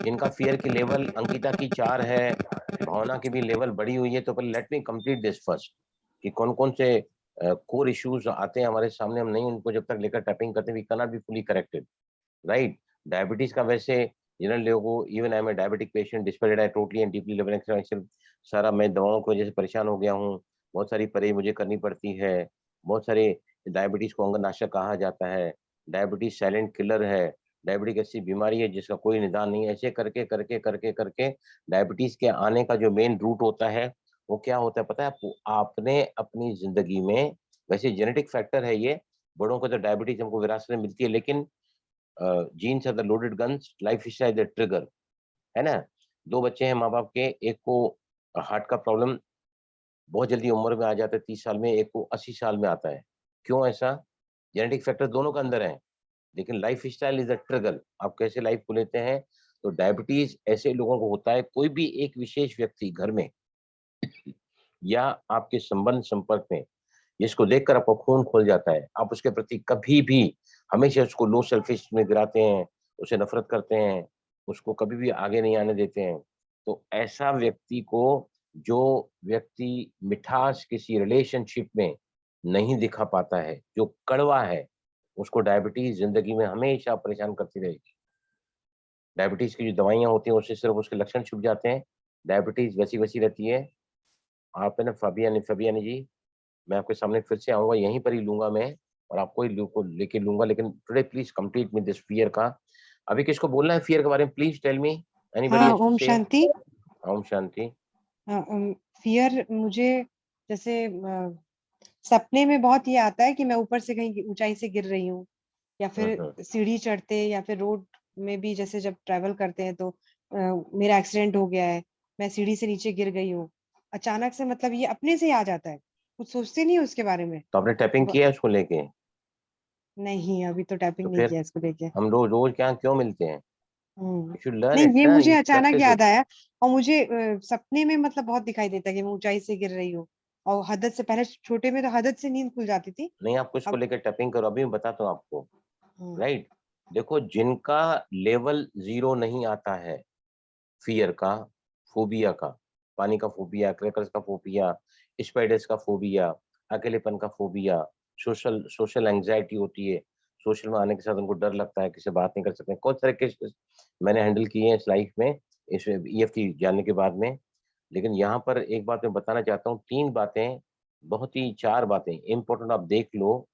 जिनका फियर की लेवल अंकिता की 4 है, भावना की भी लेवल बढ़ी हुई है, तो पहले late me complete this first कि कौन कौन से कोर इश्यूज आते हैं हमारे सामने। हम नहीं उनको जब तक लेकर टैपिंग करते we can not be fully corrected, right. Diabetes का वैसे जनरल लोगों को, even I am a diabetic patient डिस्पेक्टेड I totally and deeply live in सारा मैं दवाओं की वजह से परेशान हो गया हूँ। बहुत सारी परहेज मुझे करनी पड़ती है। बहुत सारे डायबिटीज को अंगनाशक कहा जाता है। डायबिटीज साइलेंट किलर है। डायबिटिक ऐसी बीमारी है जिसका कोई निदान नहीं है। ऐसे करके करके करके करके डायबिटीज के आने का जो मेन रूट होता है वो क्या होता है पता है आपको? आपने अपनी जिंदगी में, वैसे जेनेटिक फैक्टर है ये, बड़ों को तो डायबिटीज हमको विरासत में मिलती है, लेकिन genes are the loaded guns, lifestyle the trigger, है ना। 2 बच्चे हैं माँ बाप के, एक को हार्ट का प्रॉब्लम बहुत जल्दी उम्र में आ जाता है 30 साल में, एक को 80 साल में आता है। क्यों ऐसा? जेनेटिक फैक्टर दोनों का अंदर है, लेकिन life style is a trigger. आप कैसे लाइफ को लेते हैं। तो डायबिटीज ऐसे लोगों को होता है, कोई भी एक विशेष व्यक्ति घर में या आपके संबंध संपर्क में जिसको देखकर आपका खून खोल जाता है, आप उसके प्रति कभी भी हमेशा उसको लो सेल्फिश में गिराते हैं, उसे नफरत करते हैं, उसको कभी भी आगे नहीं आने देते हैं। तो ऐसा व्यक्ति को, जो व्यक्ति मिठास किसी रिलेशनशिप में नहीं दिखा पाता है, जो कड़वा है, उसको डायबिटीज जिंदगी में हमेशा परेशान करती रहेगी। डायबिटीज की जो दवाइयां होती हैं उससे सिर्फ उसके लक्षण छुप जाते हैं, डायबिटीज वैसी वैसी रहती है। आप है ना फबियानी जी, मैं आपके सामने फिर से आऊंगा, यहीं पर ही लूंगा मैं, और आपको ही को लेके लूंगा, लेकिन today please complete with this fear का। अभी किसको बोलना है फियर के बारे में? प्लीज टेल मी, एनीबॉडी हाँ, हैज टू ओम से। शांति। ओम शांति। फियर मुझे जैसे सपने में बहुत ये आता है कि मैं ऊपर से कहीं ऊंचाई से गिर रही हूँ, या फिर सीढ़ी चढ़ते, या फिर रोड में भी जैसे जब ट्रैवल करते हैं तो मेरा एक्सीडेंट हो गया है, मैं सीढ़ी से नीचे गिर गई हूँ अचानक से, मतलब ये अपने से ही आ जाता है, कुछ सोचते नहीं उसके बारे में। तो आपने टैपिंग ब- किया है उसको लेके? नहीं, अभी तो तो टैपिंग नहीं फिर किया इसको लेके। हम रोज रोज क्या क्यों मिलते हैं? हम्म। यू शुड लर्न नहीं, इट ये ना, मुझे यू अचानक प्रैक्टिस याद इट। आया, और मुझे सपने में मतलब बहुत दिखाई देता है कि मैं ऊंचाई से गिर रही हूँ, और हदद से पहले छोटे में तो हदद से नींद खुल जाती थी। नहीं, आपको इसको अब लेकर टैपिंग करो, अभी मैं बताता हूँ आपको, हम्म, राइट। देखो, जिनका लेवल 0 नहीं आता है फियर का, फोबिया का, पानी का फोबिया, क्रैकर्स का फोबिया, स्पाइडर्स का फोबिया, अकेलेपन का फोबिया, सोशल सोशल एंजाइटी होती है, सोशल में आने के साथ उनको डर लगता है, किसी से बात नहीं कर सकते। कौन सारे केस मैंने हैंडल किए हैं इस लाइफ में, इस EFT जानने के बाद में। लेकिन यहाँ पर एक बात मैं बताना चाहता हूँ, 3 बातें, बहुत ही 4 बातें इंपॉर्टेंट, आप देख लो।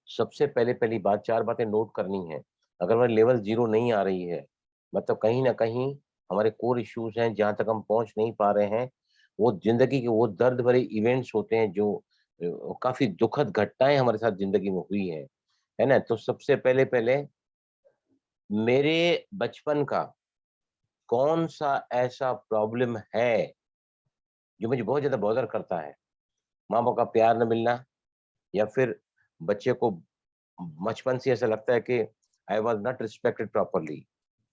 सबसे पहले पहली बात, 4 बातें नोट करनी है। अगर हमारी लेवल 0 नहीं आ रही है, मतलब कहीं ना कहीं हमारे कोर इश्यूज हैं जहां तक हम पहुंच नहीं पा रहे हैं। वो जिंदगी के वो दर्द भरे इवेंट्स होते हैं जो काफी दुखद घटनाएं हमारे साथ जिंदगी में हुई है ना। तो सबसे पहले पहले मेरे बचपन का कौन सा ऐसा प्रॉब्लम है जो मुझे बहुत ज्यादा बॉदर करता है? माँ बाप का प्यार न मिलना, या फिर बच्चे को बचपन से ऐसा लगता है कि I was not respected properly,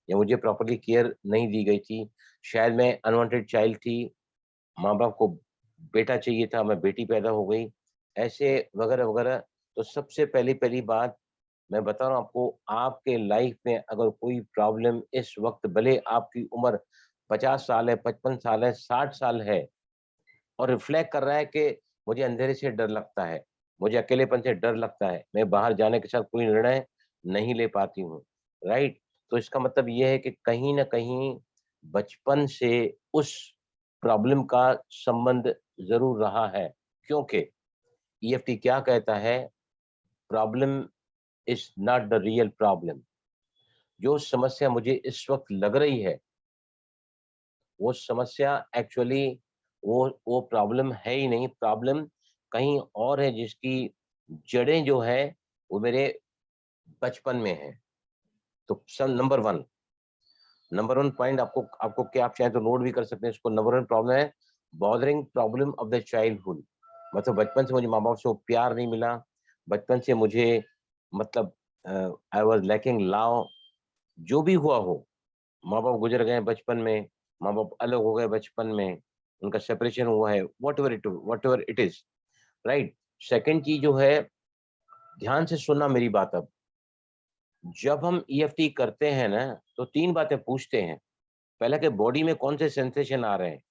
या मुझे प्रॉपरली केयर नहीं दी गई थी, शायद मैं अनवांटेड चाइल्ड थी, माँ बाप को बेटा चाहिए था, मैं बेटी पैदा हो गई, ऐसे वगैरह वगैरह। तो सबसे पहली पहली बात मैं बता रहा हूँ आपको, आपके लाइफ में अगर कोई प्रॉब्लम इस वक्त, भले आपकी उम्र 50 साल है, 55 साल है, 60 साल है, और रिफ्लेक्ट कर रहा है कि मुझे अंधेरे से डर लगता है, मुझे अकेलेपन से डर लगता है, मैं बाहर जाने के साथ कोई निर्णय नहीं ले पाती हूँ, राइट। तो इसका मतलब ये है कि कहीं ना कहीं बचपन से उस प्रॉब्लम का संबंध जरूर रहा है। क्योंकि EFT क्या कहता है? Problem is not the real problem, जो समस्या मुझे इस वक्त लग रही है वो समस्या एक्चुअली वो प्रॉब्लम है ही नहीं, प्रॉब्लम कहीं और है जिसकी जड़ें जो है वो मेरे बचपन में है। तो सन नंबर वन पॉइंट आपको क्या आप चाहे तो नोट भी कर सकते हैं इसको। नंबर वन प्रॉब्लम है bothering problem of the childhood. मतलब बचपन से मुझे माँ बाप से वो प्यार नहीं मिला, बचपन से मुझे मतलब आई वॉज लैकिंग लव। जो भी हुआ हो, माँ बाप गुजर गए बचपन में, माँ बाप अलग हो गए बचपन में, उनका सेपरेशन हुआ है, what ever it is, right. Second चीज जो है, ध्यान से सुनना मेरी बात। अब जब हम ईएफटी करते हैं ना तो 3 बातें पूछते हैं। पहले कि बॉडी में कौन से सेंसेशन आ रहे हैं,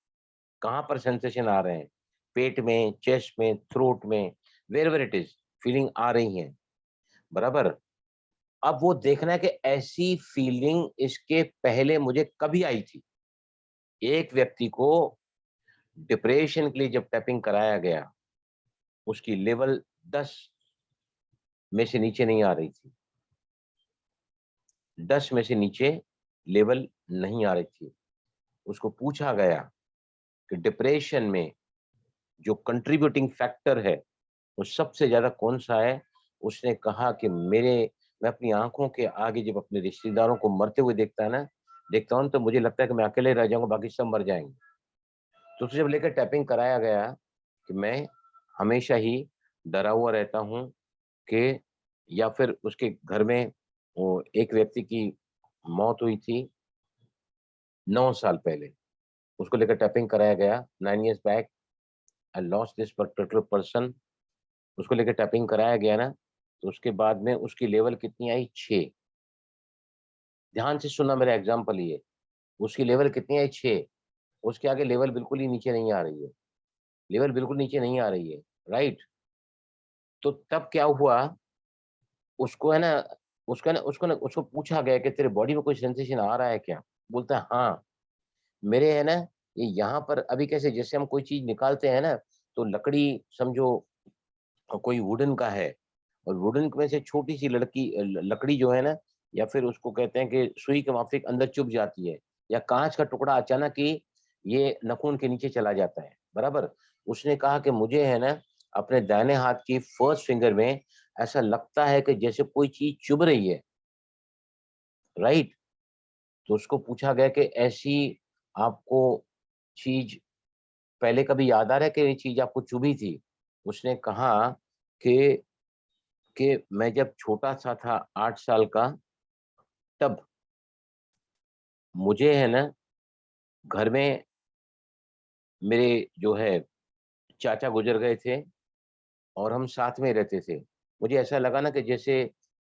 कहाँ पर सेंसेशन आ रहे हैं, पेट में, चेस्ट में, थ्रोट में, वेयर इट इज फीलिंग आ रही है, बराबर। अब वो देखना है कि ऐसी फीलिंग इसके पहले मुझे कभी आई थी। एक व्यक्ति को डिप्रेशन के लिए जब टैपिंग कराया गया, उसकी लेवल 10 में से नीचे नहीं आ रही थी, 10 में से नीचे लेवल नहीं आ रही थी। उसको पूछा गया कि डिप्रेशन में जो कंट्रीब्यूटिंग फैक्टर है वो सबसे ज्यादा कौन सा है। उसने कहा कि मैं अपनी आंखों के आगे जब अपने रिश्तेदारों को मरते हुए देखता हूँ तो मुझे लगता है कि मैं अकेले रह जाऊंगा, बाकी सब मर जाएंगे। तो उसे जब लेकर टैपिंग कराया गया कि मैं हमेशा ही डरा हुआ रहता हूँ कि, या फिर उसके घर में वो एक व्यक्ति की मौत हुई थी 9 साल पहले, उसको लेकर टैपिंग कराया गया 9 years back, I lost this particular person. उसको लेकर टैपिंग कराया गया ना, तो उसके बाद में उसकी लेवल कितनी आई, 6। ध्यान से सुनना मेरा एग्जाम्पल ये, उसकी लेवल कितनी आई, 6। उसके आगे लेवल बिल्कुल ही नीचे नहीं आ रही है, लेवल बिल्कुल नीचे नहीं आ रही है, राइट। तो तब क्या हुआ, उसको है ना उसको पूछा गया कि तेरे बॉडी में कोई सेंसेशन आ रहा है क्या। बोलता है हाँ, मेरे है ना ये यहाँ पर अभी कैसे, जैसे हम कोई चीज निकालते हैं ना तो लकड़ी समझो कोई वुडन का है, और वुडन में से छोटी सी लकड़ी जो है ना, या फिर उसको कहते हैं कि सुई के माफिक अंदर चुभ जाती है, या कांच का टुकड़ा अचानक ही ये नखून के नीचे चला जाता है, बराबर। उसने कहा कि मुझे है ना अपने दाहिने हाथ की फर्स्ट फिंगर में ऐसा लगता है कि जैसे कोई चीज चुभ रही है, राइट। तो उसको पूछा गया कि ऐसी आपको चीज पहले कभी याद आ रहा है कि ये चीज आपको चुभी थी। उसने कहा कि मैं जब छोटा सा था 8 साल का, तब मुझे है ना घर में मेरे जो है चाचा गुजर गए थे और हम साथ में रहते थे। मुझे ऐसा लगा ना कि जैसे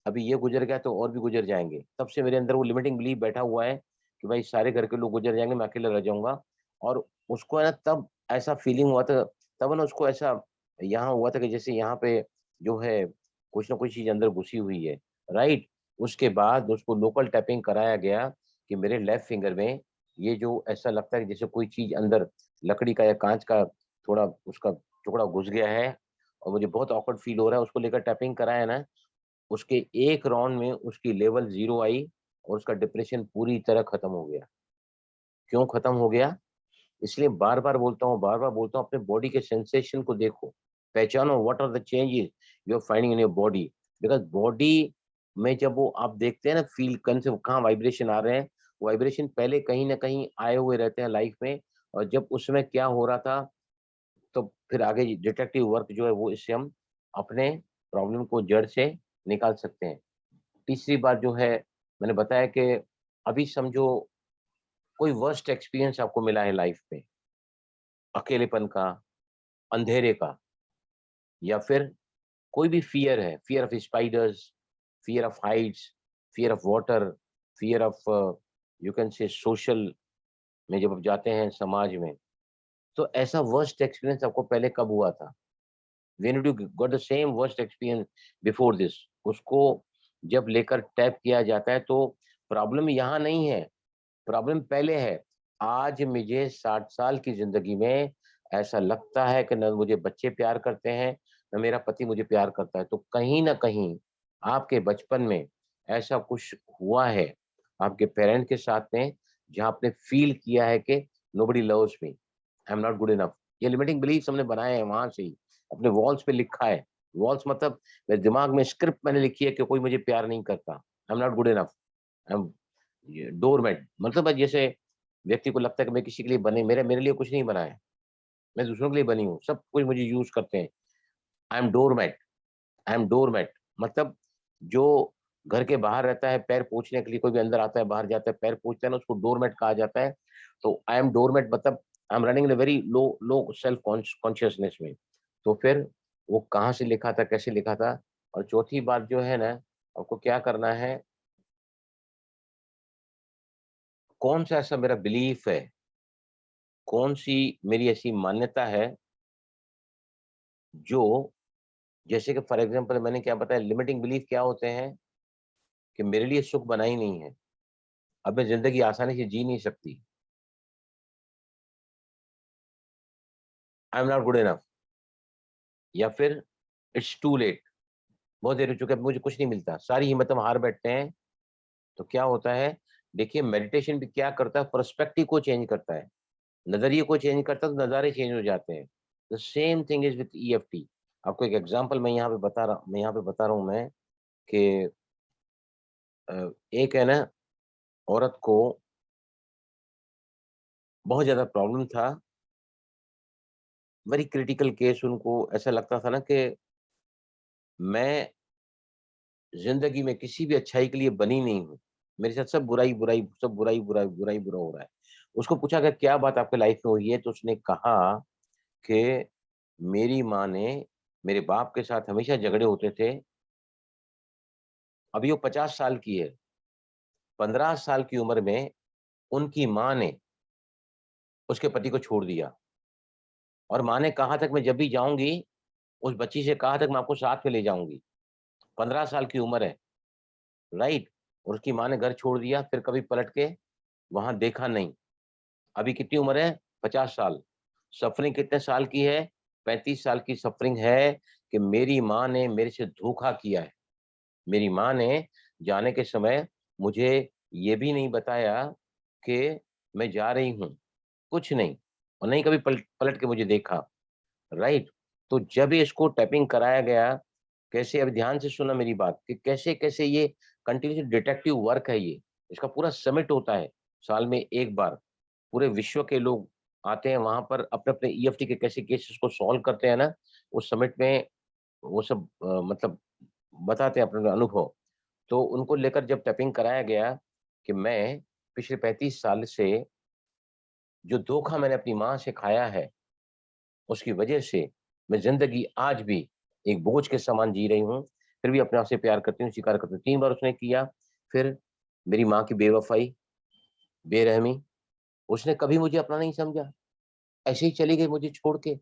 अभी ये गुजर गया तो और भी गुजर जाएंगे। तब से मेरे अंदर वो लिमिटिंग बिलीफ बैठा हुआ है कि भाई सारे घर के लोग गुजर जाएंगे, मैं अकेला रह जाऊंगा। और उसको है ना तब ऐसा फीलिंग हुआ था, तब ना उसको ऐसा यहाँ हुआ था कि जैसे यहाँ पे जो है कुछ ना कुछ चीज अंदर घुसी हुई है, राइट। उसके बाद उसको लोकल टैपिंग कराया गया कि मेरे लेफ्ट फिंगर में ये जो ऐसा लगता है कि जैसे कोई चीज अंदर लकड़ी का या कांच का थोड़ा उसका टुकड़ा घुस गया है, और मुझे बहुत ऑकवर्ड फील हो रहा है। उसको लेकर टैपिंग कराया ना, उसके एक राउंड में उसकी लेवल 0 आई और उसका डिप्रेशन पूरी तरह खत्म हो गया। क्यों खत्म हो गया, इसलिए बार बार बोलता हूँ अपने बॉडी के सेंसेशन को देखो, पहचानो what are the changes you are finding in your body. Because body में जब वो आप देखते हैं ना, फील कन से कहाँ वाइब्रेशन आ रहे हैं, वाइब्रेशन पहले कहीं ना कहीं आए हुए रहते हैं लाइफ में, और जब उसमें क्या हो रहा था तो फिर आगे डिटेक्टिव वर्क जो है वो इससे हम अपने प्रॉब्लम को जड़ से निकाल सकते हैं। तीसरी बात जो है, मैंने बताया कि अभी समझो कोई वर्स्ट एक्सपीरियंस आपको मिला है लाइफ में, अकेलेपन का, अंधेरे का, या फिर कोई भी फियर है, fear of spiders, fear of Heights, fear of water, fear of you can say social में जब आप जाते हैं समाज में, तो ऐसा वर्स्ट एक्सपीरियंस आपको पहले कब हुआ था। when did you got the same worst experience before this, उसको जब लेकर टैप किया जाता है तो प्रॉब्लम यहाँ नहीं है, प्रॉब्लम पहले है। आज मुझे 60 साल की जिंदगी में ऐसा लगता है कि न मुझे बच्चे प्यार करते हैं, न मेरा पति मुझे प्यार करता है। तो कहीं ना कहीं आपके बचपन में ऐसा कुछ हुआ है आपके पेरेंट के साथ में, जहां आपने फील किया है कि nobody loves me, I am not good enough. ये लिमिटिंग बिलीफ हमने बनाए हैं वहां से ही, अपने वॉल्स पे लिखा है। वॉल्स मतलब मेरे दिमाग में स्क्रिप्ट मैंने लिखी है कि कोई मुझे प्यार नहीं करता, I am not good enough, I am doormat. मतलब जैसे व्यक्ति को लगता है कि मैं किसी के लिए बने, मेरे लिए कुछ नहीं बना है, मैं दूसरों के लिए बनी हूँ, सब कोई मुझे यूज करते हैं। I am doormat, I am doormat मतलब जो घर के बाहर रहता है पैर पोंछने के लिए, कोई भी अंदर आता है बाहर जाता है पैर पोंछता है ना, उसको डोरमेट कहा जाता है। तो आई एम डोरमेट मतलब I am running in very low low self consciousness में। तो फिर वो कहाँ से लिखा था, कैसे लिखा था। और चौथी बात जो है ना, आपको क्या करना है, कौन सा ऐसा मेरा बिलीफ है, कौन सी मेरी ऐसी मान्यता है जो, जैसे कि फॉर एग्जांपल मैंने क्या बताया, लिमिटिंग बिलीफ क्या होते हैं कि मेरे लिए सुख बना ही नहीं है, अब मैं जिंदगी आसानी से जी नहीं सकती, I am not good enough, या फिर इट्स टू लेट, बहुत देर हो चुका है, मुझे कुछ नहीं मिलता, सारी हिम्मत हम हार बैठते हैं। तो क्या होता है, देखिए मेडिटेशन भी क्या करता है, पर्सपेक्टिव को चेंज करता है, नजरिए को चेंज करता है, तो नज़ारे चेंज हो जाते हैं। The same thing is with EFT. आपको एक एग्जांपल मैं यहाँ पे बता रहा हूँ मैं कि एक है ना औरत को बहुत ज्यादा प्रॉब्लम था, वेरी क्रिटिकल केस, उनको ऐसा लगता था ना कि मैं जिंदगी में किसी भी अच्छाई के लिए बनी नहीं हूँ, मेरे साथ सब बुराई बुराई, सब बुराई बुराई बुराई बुरा हो रहा है। उसको पूछा कि क्या बात आपके लाइफ में हुई है, तो उसने कहा कि मेरी माँ ने, मेरे बाप के साथ हमेशा झगड़े होते थे। अभी वो 50 साल की है, 15 साल की उम्र में उनकी माँ ने उसके पति को छोड़ दिया, और माँ ने कहा था कि मैं जब भी जाऊंगी, उस बच्ची से कहा था कि मैं आपको साथ में ले जाऊंगी। 15 साल की उम्र है, राइट। और उसकी माँ ने घर छोड़ दिया, फिर कभी पलट के वहां देखा नहीं। अभी कितनी उम्र है, 50 साल। सफरिंग कितने साल की है, 35 साल की सफरिंग है कि मेरी माँ ने मेरे से धोखा किया है। मेरी माँ ने जाने के समय मुझे ये भी नहीं बताया कि मैं जा रही हूँ, कुछ नहीं, और नहीं कभी पलट पलट के मुझे देखा, राइट। तो जब इसको टैपिंग कराया गया, कैसे, अभी ध्यान से सुना मेरी बात, कि कैसे कैसे ये कंटिन्यूस डिटेक्टिव वर्क है, ये इसका पूरा समिट होता है साल में एक बार, पूरे विश्व के लोग आते हैं वहां पर, अपने अपने ईएफटी के कैसे केसेस को सॉल्व करते हैं ना, उस समिट में वो सब मतलब बताते हैं अपने अनुभव। तो उनको लेकर जब टैपिंग कराया गया कि मैं पिछले 35 साल से जो धोखा मैंने अपनी माँ से खाया है, उसकी वजह से मैं जिंदगी आज भी एक बोझ के समान जी रही हूँ, फिर भी अपने आप से प्यार करती हूँ, स्वीकार करती हूँ। 3 बार उसने किया। फिर मेरी माँ की बेवफाई, बेरहमी, उसने कभी मुझे अपना नहीं समझा, ऐसे ही चली गई मुझे छोड़ के।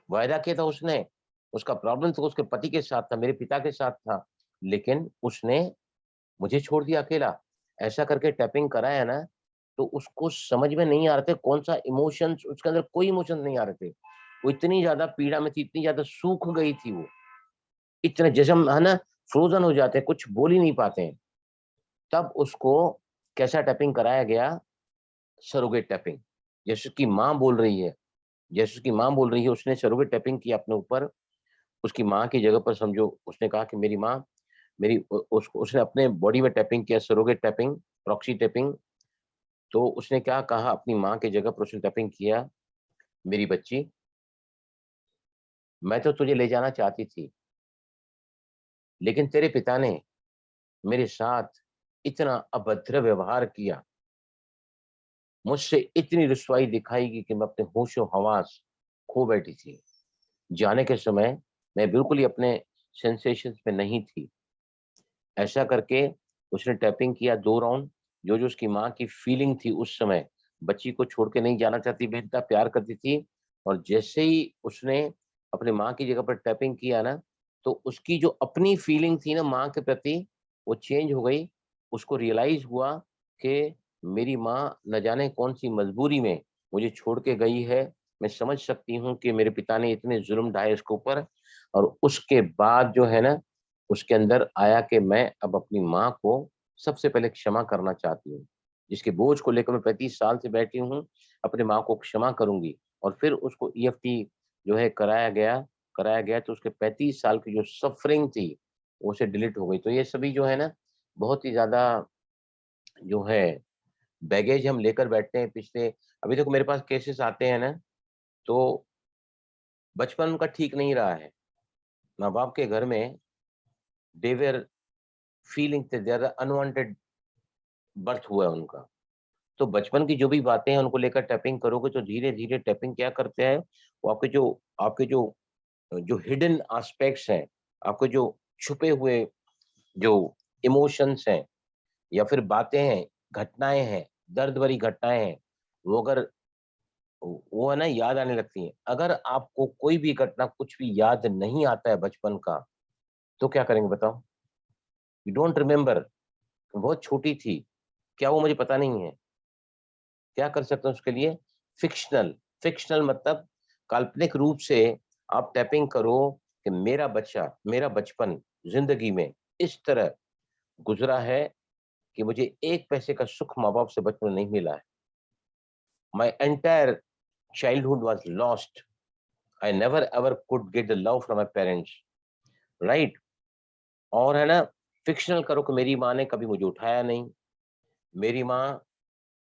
वायदा किया था उसने, उसका प्रॉब्लम तो उसके पति के साथ था, मेरे पिता के साथ था, लेकिन उसने मुझे छोड़ दिया अकेला। ऐसा करके टैपिंग कराया ना, तो उसको समझ में नहीं आ रहे थे कौन सा इमोशंस, उसके अंदर कोई इमोशन नहीं आ रहे थे। वो इतनी ज्यादा पीड़ा में थी, इतनी ज्यादा सूख गई थी वो, इतने जैसे हम है ना फ्रोजन हो जाते हैं, कुछ बोल ही नहीं पाते हैं। तब उसको कैसा टैपिंग कराया गया, सरोगेट टैपिंग। जैसे उसकी माँ बोल रही है, जैसे उसकी माँ बोल रही है, उसने सरोगेट टैपिंग की अपने ऊपर, उसकी माँ की जगह पर समझो। उसने कहा कि मेरी माँ, मेरी उसको उसने अपने बॉडी में टैपिंग किया, सरोगेट टैपिंग, प्रॉक्सी टैपिंग। तो उसने क्या कहा, अपनी माँ की जगह पर उसने टैपिंग किया, मेरी बच्ची, मैं तो तुझे ले जाना चाहती थी, लेकिन तेरे पिता ने मेरे साथ इतना अभद्र व्यवहार किया, मुझसे इतनी रुसवाई दिखाई कि मैं अपने होशो हवास खो बैठी थी। जाने के समय मैं बिल्कुल ही अपने सेंसेशंस में नहीं थी। ऐसा करके उसने टैपिंग किया 2 राउंड। जो जो उसकी माँ की फीलिंग थी उस समय, बच्ची को छोड़ के नहीं जाना चाहती, बेटा प्यार करती थी। और जैसे ही उसने अपने माँ की जगह पर टैपिंग किया ना, तो उसकी जो अपनी फीलिंग थी ना माँ के प्रति, वो चेंज हो गई। उसको रियलाइज हुआ कि मेरी माँ न जाने कौन सी मजबूरी में मुझे छोड़ के गई है। मैं समझ सकती हूँ कि मेरे पिता ने इतने जुल्म ढाए इसके ऊपर। और उसके बाद जो है ना, उसके अंदर आया कि मैं अब अपनी माँ को सबसे पहले क्षमा करना चाहती हूँ। जिसके बोझ को लेकर मैं 35 साल से बैठी हूँ, अपनी माँ को क्षमा करूंगी। और फिर उसको ईएफटी जो है कराया गया तो उसके 35 साल की जो सफरिंग थी वो से डिलीट हो गई। तो ये सभी जो है ना बहुत ही ज्यादा जो है बैगेज हम लेकर बैठते हैं पिछले। अभी देखो मेरे पास केसेस आते हैं ना, तो बचपन उनका ठीक नहीं रहा है। माँ बाप के घर में they were feeling their unwanted birth हुआ है उनका। तो बचपन की जो भी बातें हैं उनको लेकर टैपिंग करोगे तो धीरे धीरे टैपिंग क्या करते हैं, वो आपके जो जो हिडन एस्पेक्ट्स हैं, आपके जो छुपे हुए जो इमोशंस हैं या फिर बातें हैं, घटनाएं हैं, दर्द भरी घटनाएं हैं, वो अगर वो है ना याद आने लगती हैं। अगर आपको कोई भी घटना कुछ भी याद नहीं आता है बचपन का, तो क्या करेंगे बताओ? यू डोंट रिमेम्बर, बहुत छोटी थी, क्या वो मुझे पता नहीं है? क्या कर सकते हैं उसके लिए? फिक्शनल। फिक्शनल मतलब काल्पनिक रूप से आप टैपिंग करो कि मेरा बचपन जिंदगी में इस तरह गुजरा है कि मुझे एक पैसे का सुख माँ बाप से बचपन में नहीं मिला है। My entire childhood was lost. I never ever could get the love from my parents, right? और है ना, फिक्शनल करो कि मेरी माँ ने कभी मुझे उठाया नहीं। मेरी माँ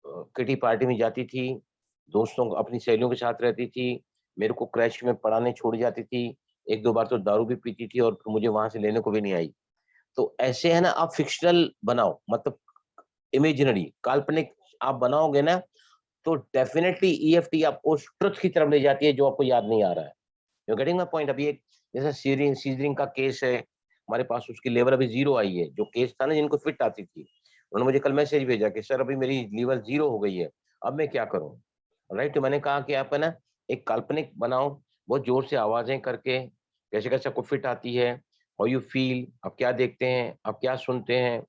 किटी पार्टी में जाती थी, दोस्तों अपनी सहेलियों के साथ रहती थी, मेरे को क्रैश में पढ़ाने छोड़ जाती थी, 1-2 बार तो दारू भी पीती थी और मुझे वहां से लेने को भी नहीं आई। तो ऐसे है ना, आप फिक्शनल बनाओ, मतलब इमेजिनरी, काल्पनिक आप बनाओगे ना, तो डेफिनेटली ईएफटी आपको ट्रुथ की तरफ ले जाती है जो आपको याद नहीं आ रहा है। You getting my point? अभी एक जैसे सीजरिंग का केस है हमारे पास, उसकी लेवल अभी 0 आई है। जो केस था ना जिनको फिट आती थी, उन्होंने मुझे कल मैसेज भेजा कि सर अभी मेरी लेवल 0 हो गई है, अब मैं क्या करूं? राइट? तो मैंने कहा कि आप है ना एक काल्पनिक बनाओ, बहुत जोर से आवाजें करके, कैसे कैसे आपको फिट आती है, हाउ यू फील, आप क्या देखते हैं, आप क्या सुनते हैं।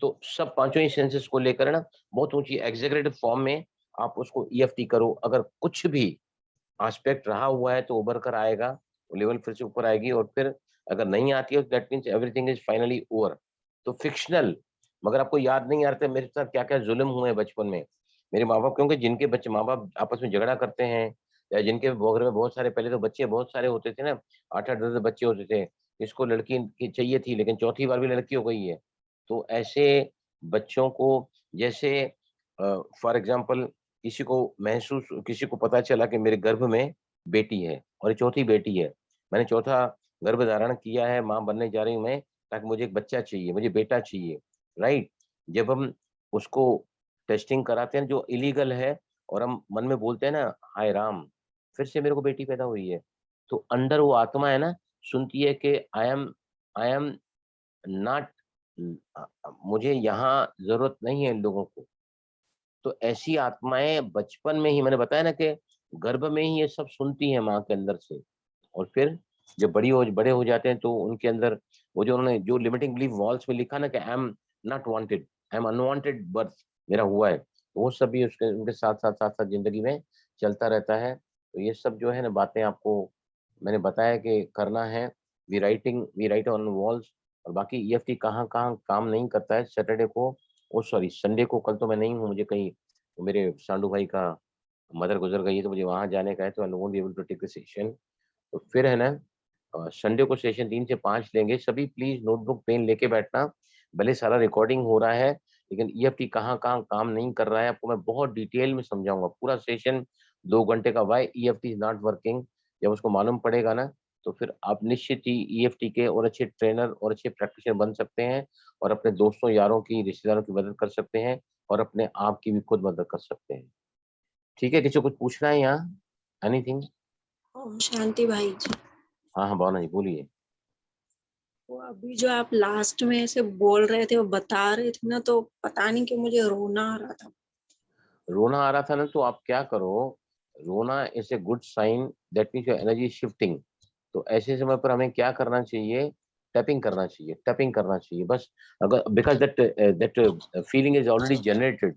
तो सब पांचों ही सेंसेस को लेकर है ना बहुत ऊंची एग्जेगरेटेड फॉर्म में आप उसको ईएफटी करो। अगर कुछ भी एस्पेक्ट रहा हुआ है तो उभर कर आएगा, वो लेवल फिर से ऊपर आएगी। और फिर अगर नहीं आती है तो that means everything is finally over. तो फिक्शनल, मगर आपको याद नहीं आ रहा था मेरे साथ क्या क्या जुल्म हुए हैं बचपन में, मेरे माँ बाप, क्योंकि जिनके बच्चे माँ बाप आपस में झगड़ा करते हैं या जिनके घर में बहुत सारे, पहले तो बच्चे बहुत सारे होते थे ना, 8-8 10 बच्चे होते थे, इसको लड़की की चाहिए थी लेकिन चौथी बार भी लड़की हो गई है। तो ऐसे बच्चों को, जैसे फॉर एग्जाम्पल किसी को पता चला कि मेरे गर्भ में बेटी है और ये चौथी बेटी है, मैंने चौथा गर्भ धारण किया है, माँ बनने जा रही हूँ मैं, ताकि मुझे एक बच्चा चाहिए, मुझे बेटा चाहिए, राइट? जब हम उसको टेस्टिंग कराते हैं जो इलीगल है और हम मन में बोलते हैं ना, हाय राम, फिर से मेरे को बेटी पैदा हुई है, तो अंदर वो आत्मा है ना सुनती है कि आई एम नॉट, मुझे यहाँ जरूरत नहीं है इन लोगों को। तो ऐसी आत्माएं बचपन में ही, मैंने बताया ना कि गर्भ में ही ये सब सुनती हैं माँ के अंदर से। और फिर जब बड़े हो जाते हैं तो उनके अंदर वो जो उन्होंने जो लिमिटिंग बिलीफ वॉल्स में लिखा ना कि I am not wanted, I am unwanted birth मेरा हुआ है, तो वो सब भी उसके उनके साथ जिंदगी में चलता रहता है। तो ये सब जो है ना बातें आपको मैंने बताया कि करना है। We write on walls. और बाकी ईएफटी कहाँ कहाँ काम नहीं करता है, सैटरडे को, ओ सॉरी संडे को, कल तो मैं नहीं हूँ, मुझे कहीं मेरे सांडू भाई का मदर गुजर गई है तो मुझे वहां जाने का है, तो I won't be able to take the session. तो फिर है ना संडे को सेशन 3 से 5 लेंगे। सभी प्लीज नोटबुक पेन लेके बैठना, भले सारा रिकॉर्डिंग हो रहा है लेकिन ईएफटी कहाँ कहाँ काम नहीं कर रहा है आपको मैं बहुत डिटेल में समझाऊंगा। पूरा सेशन 2 घंटे का, why EFT is not working, जब उसको मालूम पड़ेगा ना तो फिर आप निश्चित ही ईएफटी के और अच्छे ट्रेनर और अच्छे प्रैक्टिशनर बन सकते हैं और अपने दोस्तों यारों की रिश्तेदारों की मदद कर सकते हैं और अपने आप की भी खुद मदद कर सकते हैं। ठीक है, किसी को कुछ पूछना है यहाँ? एनीथिंग? ओम शांति भाई जी। हाँ हाँ भावना जी बोलिए। वो अभी जो आप लास्ट में ऐसे बोल रहे थे, वो बता रहे थे ना, तो पता नहीं कि मुझे रोना आ रहा था। रोना आ रहा था ना, तो आप क्या करो, रोना is a good sign, that means your energy shifting. तो ऐसे समय पर हमें क्या करना चाहिए? टैपिंग करना चाहिए, टैपिंग करना चाहिए बस। अगर because that feeling is already generated,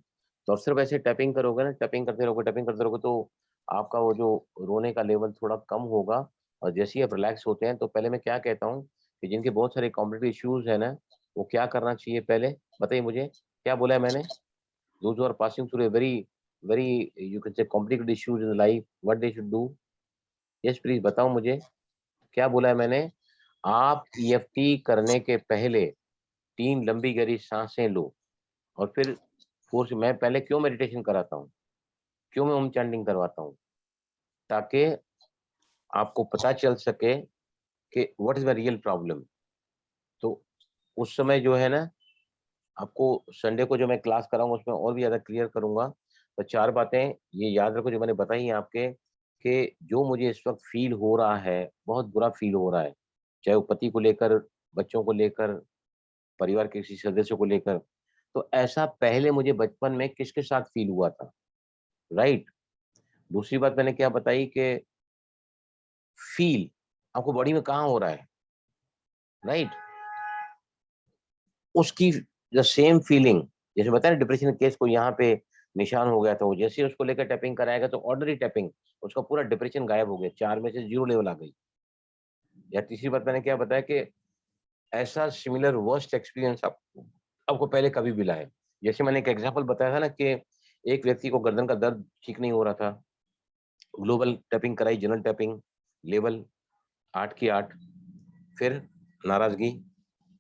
तो आप सिर्फ ऐसे टैपिंग करोगे ना, टैपिंग करते रहोगे तो आपका वो जो रोने का लेवल थोड़ा कम होगा। और जैसे ही आप रिलैक्स होते हैं तो पहले मैं क्या कहता हूँ कि जिनके बहुत सारे कॉम्पिटेटिव इश्यूज है ना, वो क्या करना चाहिए, पहले बताइए मुझे क्या बोला है मैंने? Those who are passing through a very you can say complicated issues in life, what they should do? Yes, please बताओ मुझे क्या बोला है मैंने? आप EFT करने के पहले 3 लंबी गहरी सांसें लो और फिर फोर्स। मैं पहले क्यों मेडिटेशन कराता हूँ, क्यों मैं ओम चैंटिंग करवाता हूँ? ताकि आपको पता चल सके कि what is my real problem. तो उस समय जो है ना, आपको संडे को जो मैं क्लास कराऊंगा उसमें और भी ज्यादा क्लियर करूंगा। तो 4 बातें ये याद रखो जो मैंने बताई हैं आपके, कि जो मुझे इस वक्त फील हो रहा है, बहुत बुरा फील हो रहा है, चाहे वो पति को लेकर, बच्चों को लेकर, परिवार के किसी सदस्य को लेकर, तो ऐसा पहले मुझे बचपन में किसके साथ फील हुआ था, राइट? दूसरी बात मैंने क्या बताई कि फील आपको बॉडी में कहाँ हो रहा है, राइट? उसकी द सेम फीलिंग, जैसे बताया डिप्रेशन केस को यहाँ पे निशान हो गया था, वो जैसे उसको लेकर टैपिंग कराएगा तो ऑर्डिनरी टैपिंग उसका पूरा डिप्रेशन गायब हो गया, 4 में से 0 लेवल आ गई। या तीसरी बात मैंने क्या बताया कि ऐसा सिमिलर वर्स्ट एक्सपीरियंस आपको पहले कभी मिला है। जैसे मैंने एक एग्जांपल बताया था ना कि एक व्यक्ति को गर्दन का दर्द ठीक नहीं हो रहा था, ग्लोबल टैपिंग कराई, जनरल टैपिंग लेवल 8 की 8, फिर नाराजगी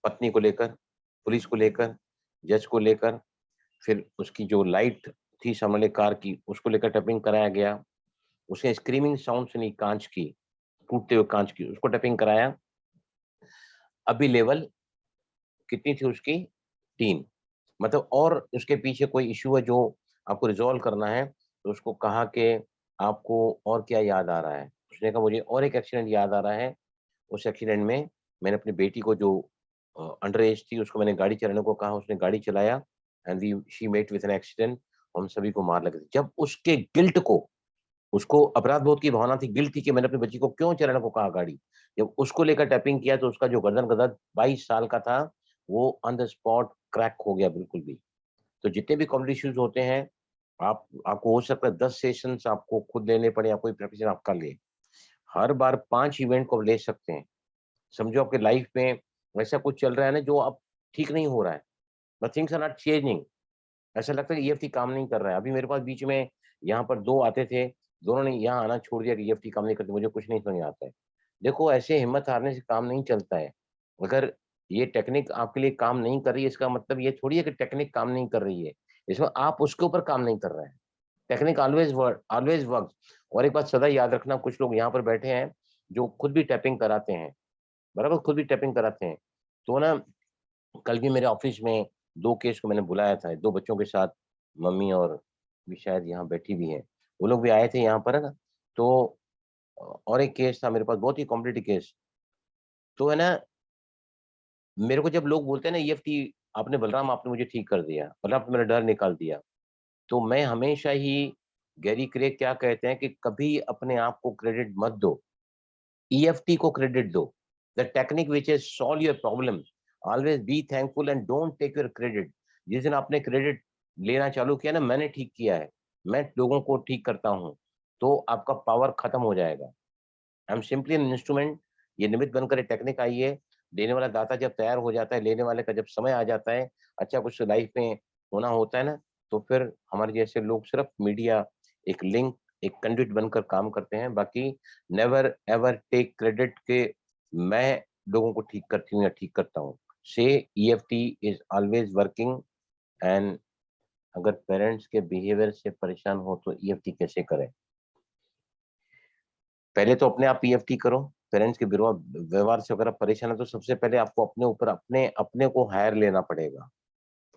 पत्नी को लेकर, पुलिस को लेकर, जज को लेकर, फिर उसकी जो लाइट थी सामने कार की उसको लेकर टैपिंग कराया गया। उसने स्क्रीमिंग साउंड सुनी कांच की, टूटते हुए कांच की, उसको टैपिंग कराया। अभी लेवल कितनी थी उसकी? 3। मतलब और उसके पीछे कोई इश्यू है जो आपको रिजॉल्व करना है, तो उसको कहा कि आपको और क्या याद आ रहा है? उसने कहा मुझे और एक एक्सीडेंट याद आ रहा है। उस एक्सीडेंट में मैंने अपनी बेटी को जो अंडर एज थी उसको मैंने गाड़ी चलाने को कहा, उसने गाड़ी चलाया and we she met with an accident, हम सभी को मार लगे थे। जब उसके गिल्ट को, उसको अपराध बोध की भावना थी, गिल्ट थी कि मैंने अपनी बच्ची को क्यों चलाने को कहा गाड़ी, जब उसको लेकर टैपिंग किया तो उसका जो गर्दन का दर्द 22 साल का था वो ऑन द स्पॉट क्रैक हो गया बिल्कुल भी। तो जितने भी कॉम्पिटिटिव इश्यूज होते हैं, आपको हो सकता है 10 सेशंस आपको खुद लेने पड़े या कोई प्रिपरेशन आपका ले। हर बार 5 इवेंट को ले सकते हैं। समझो आपके लाइफ में वैसा कुछ चल रहा है ना जो अब ठीक नहीं हो रहा है, but things are not changing, ऐसा लगता है कि ईएफटी काम नहीं कर रहा है। अभी मेरे पास बीच में यहाँ पर 2 आते थे, दोनों ने यहाँ आना छोड़ दिया कि ईएफटी काम नहीं करती, मुझे कुछ नहीं समझ आता है। देखो ऐसे हिम्मत हारने से काम नहीं चलता है। अगर ये टेक्निक आपके लिए काम नहीं कर रही है इसका मतलब ये थोड़ी है कि टेक्निक काम नहीं कर रही है, इसमें आप उसके ऊपर काम नहीं कर रहे हैं। Technique always work. और एक बात सदा याद रखना, कुछ लोग यहाँ पर बैठे हैं जो खुद भी टैपिंग कराते हैं, बराबर, खुद भी टैपिंग कराते हैं। तो ना कल भी मेरे ऑफिस में 2 केस को मैंने बुलाया था, 2 बच्चों के साथ, मम्मी और भी शायद यहाँ बैठी भी हैं, वो लोग भी आए थे यहाँ पर, है ना। तो और एक केस था मेरे पास, बहुत ही कॉम्प्लिकेटेड केस। तो है ना, मेरे को जब लोग बोलते हैं ना ईएफटी आपने बलराम आपने मुझे ठीक कर दिया, बलराम आपने मेरा डर निकाल दिया, तो मैं हमेशा ही, गैरी क्रेग क्या कहते हैं कि कभी अपने आप को क्रेडिट मत दो, ईएफटी को क्रेडिट दो। The technique which is solve your problem, always be thankful and don't take your credit. जिस दिन आपने क्रेडिट लेना चालू किया ना, मैंने ठीक किया है, मैं लोगों को ठीक करता हूँ, तो आपका पावर खत्म हो जाएगा। I am simply an instrument. ये निमित्त बनकर टेक्निक आई है। देने वाला दाता जब तैयार हो जाता है, लेने वाले का जब समय आ जाता है, अच्छा कुछ लाइफ में होना होता है ना, तो फिर हमारे जैसे लोग सिर्फ मीडिया, एक लिंक, एक कंडक्ट बनकर काम करते हैं। बाकी नेवर एवर टेक क्रेडिट के मैं लोगों को ठीक करती हूँ या ठीक करता हूँ। से EFT is always working. And अगर पेरेंट्स के बिहेवियर से परेशान हो तो ईएफटी कैसे करें? पहले तो अपने आप ईएफटी करो। पेरेंट्स के व्यवहार से अगर आप परेशान है तो सबसे पहले आपको अपने ऊपर अपने अपने को हायर लेना पड़ेगा।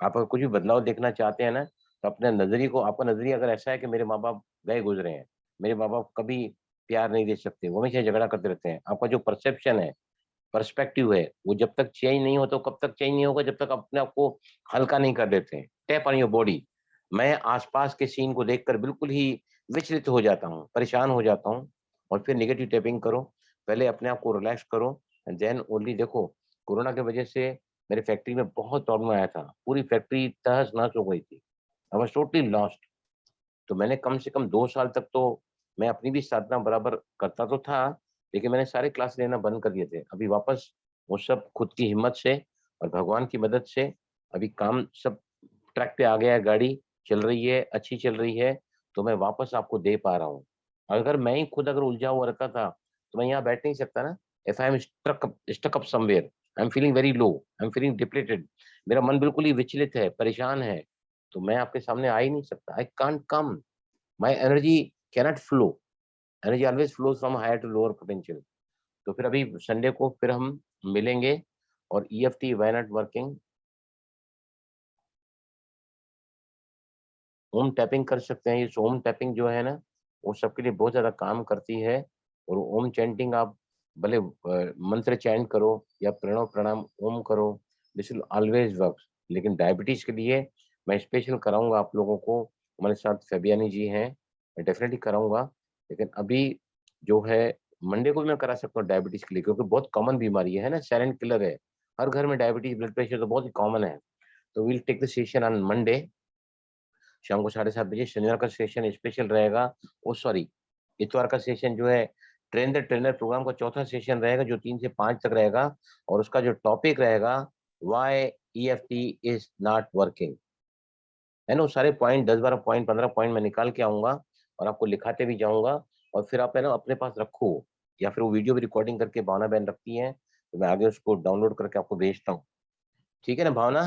आप अगर कुछ भी बदलाव देखना चाहते हैं ना, तो अपने नजरिए को, आपका नजरिया अगर ऐसा है कि मेरे माँ बाप गए गुजरे हैं, मेरे माँ बाप कभी प्यार नहीं दे सकते, वो हमेशा झगड़ा करते रहते हैं, आपका जो परसेप्शन है, पर्सपेक्टिव है, वो जब तक चेंज नहीं होता, कब तक चेंज नहीं होगा? जब तक अपने आप को हल्का नहीं कर देते हैं। Tap on your body. मैं आसपास के सीन को देखकर बिल्कुल ही विचलित हो जाता हूँ, परेशान हो जाता हूँ, और फिर नेगेटिव टैपिंग करो। पहले अपने आप को रिलैक्स करो एंड देन ओनली। देखो कोरोना की वजह से मेरे फैक्ट्री में बहुत प्रॉब्लम आया था, पूरी फैक्ट्री तहस नहस हो गई थी, आई वाज टोटली लॉस्ट। तो मैंने कम से कम 2 साल तक तो मैं अपनी भी साधना बराबर करता तो था, लेकिन मैंने सारे क्लास लेना बंद कर दिए थे। अभी वापस वो सब खुद की हिम्मत से और भगवान की मदद से अभी काम सब ट्रैक पे आ गया है, गाड़ी चल रही है, अच्छी चल रही है, तो मैं वापस आपको दे पा रहा हूँ। अगर मैं ही खुद अगर उलझा हुआ रहता था तो मैं यहाँ बैठ नहीं सकता ना। If I am stuck up somewhere, I am feeling very low, I am feeling depleted, मेरा मन बिल्कुल ही विचलित है, परेशान है, तो मैं आपके सामने आ ही नहीं सकता। I can't come, my energy cannot flow, energy always flows from higher to lower potential. तो फिर अभी संडे को फिर हम मिलेंगे और EFT व्हाई नॉट वर्किंग, ओम टैपिंग कर सकते हैं। ये ओम टैपिंग जो है ना, वो सबके लिए बहुत ज्यादा काम करती है। और ओम चैंटिंग आप भले मंत्र चैंट करो या प्रणव प्रणाम ओम करो, दिस विल ऑलवेज वर्क। लेकिन डायबिटीज के लिए मैं स्पेशल कराऊंगा आप लोगों को, हमारे साथ फेबियानी जी हैं, मैं डेफिनेटली कराऊंगा। लेकिन अभी जो है मंडे को भी मैं करा सकता हूँ डायबिटीज के लिए, क्योंकि बहुत कॉमन बीमारी है ना, साइलेंट किलर है। हर घर में डायबिटीज, ब्लड प्रेशर तो बहुत ही कॉमन है। तो will take the session on Monday शाम को 7:30 बजे। शनिवार का सेशन स्पेशल रहेगा, ओ सॉरी इतवार का सेशन जो है ट्रेन द ट्रेनर प्रोग्राम का चौथा सेशन रहेगा, जो 3 से 5 तक रहेगा। और उसका जो टॉपिक रहेगा why EFT is not working, है ना। वो सारे पॉइंट 10-12 पॉइंट 15 पॉइंट मैं निकाल के आऊंगा और आपको लिखाते भी जाऊंगा। और फिर आप है ना अपने पास रखो, या फिर वो वीडियो भी रिकॉर्डिंग करके भावना बहन रखती है, तो मैं आगे उसको डाउनलोड करके आपको भेजता हूँ। ठीक है ना भावना?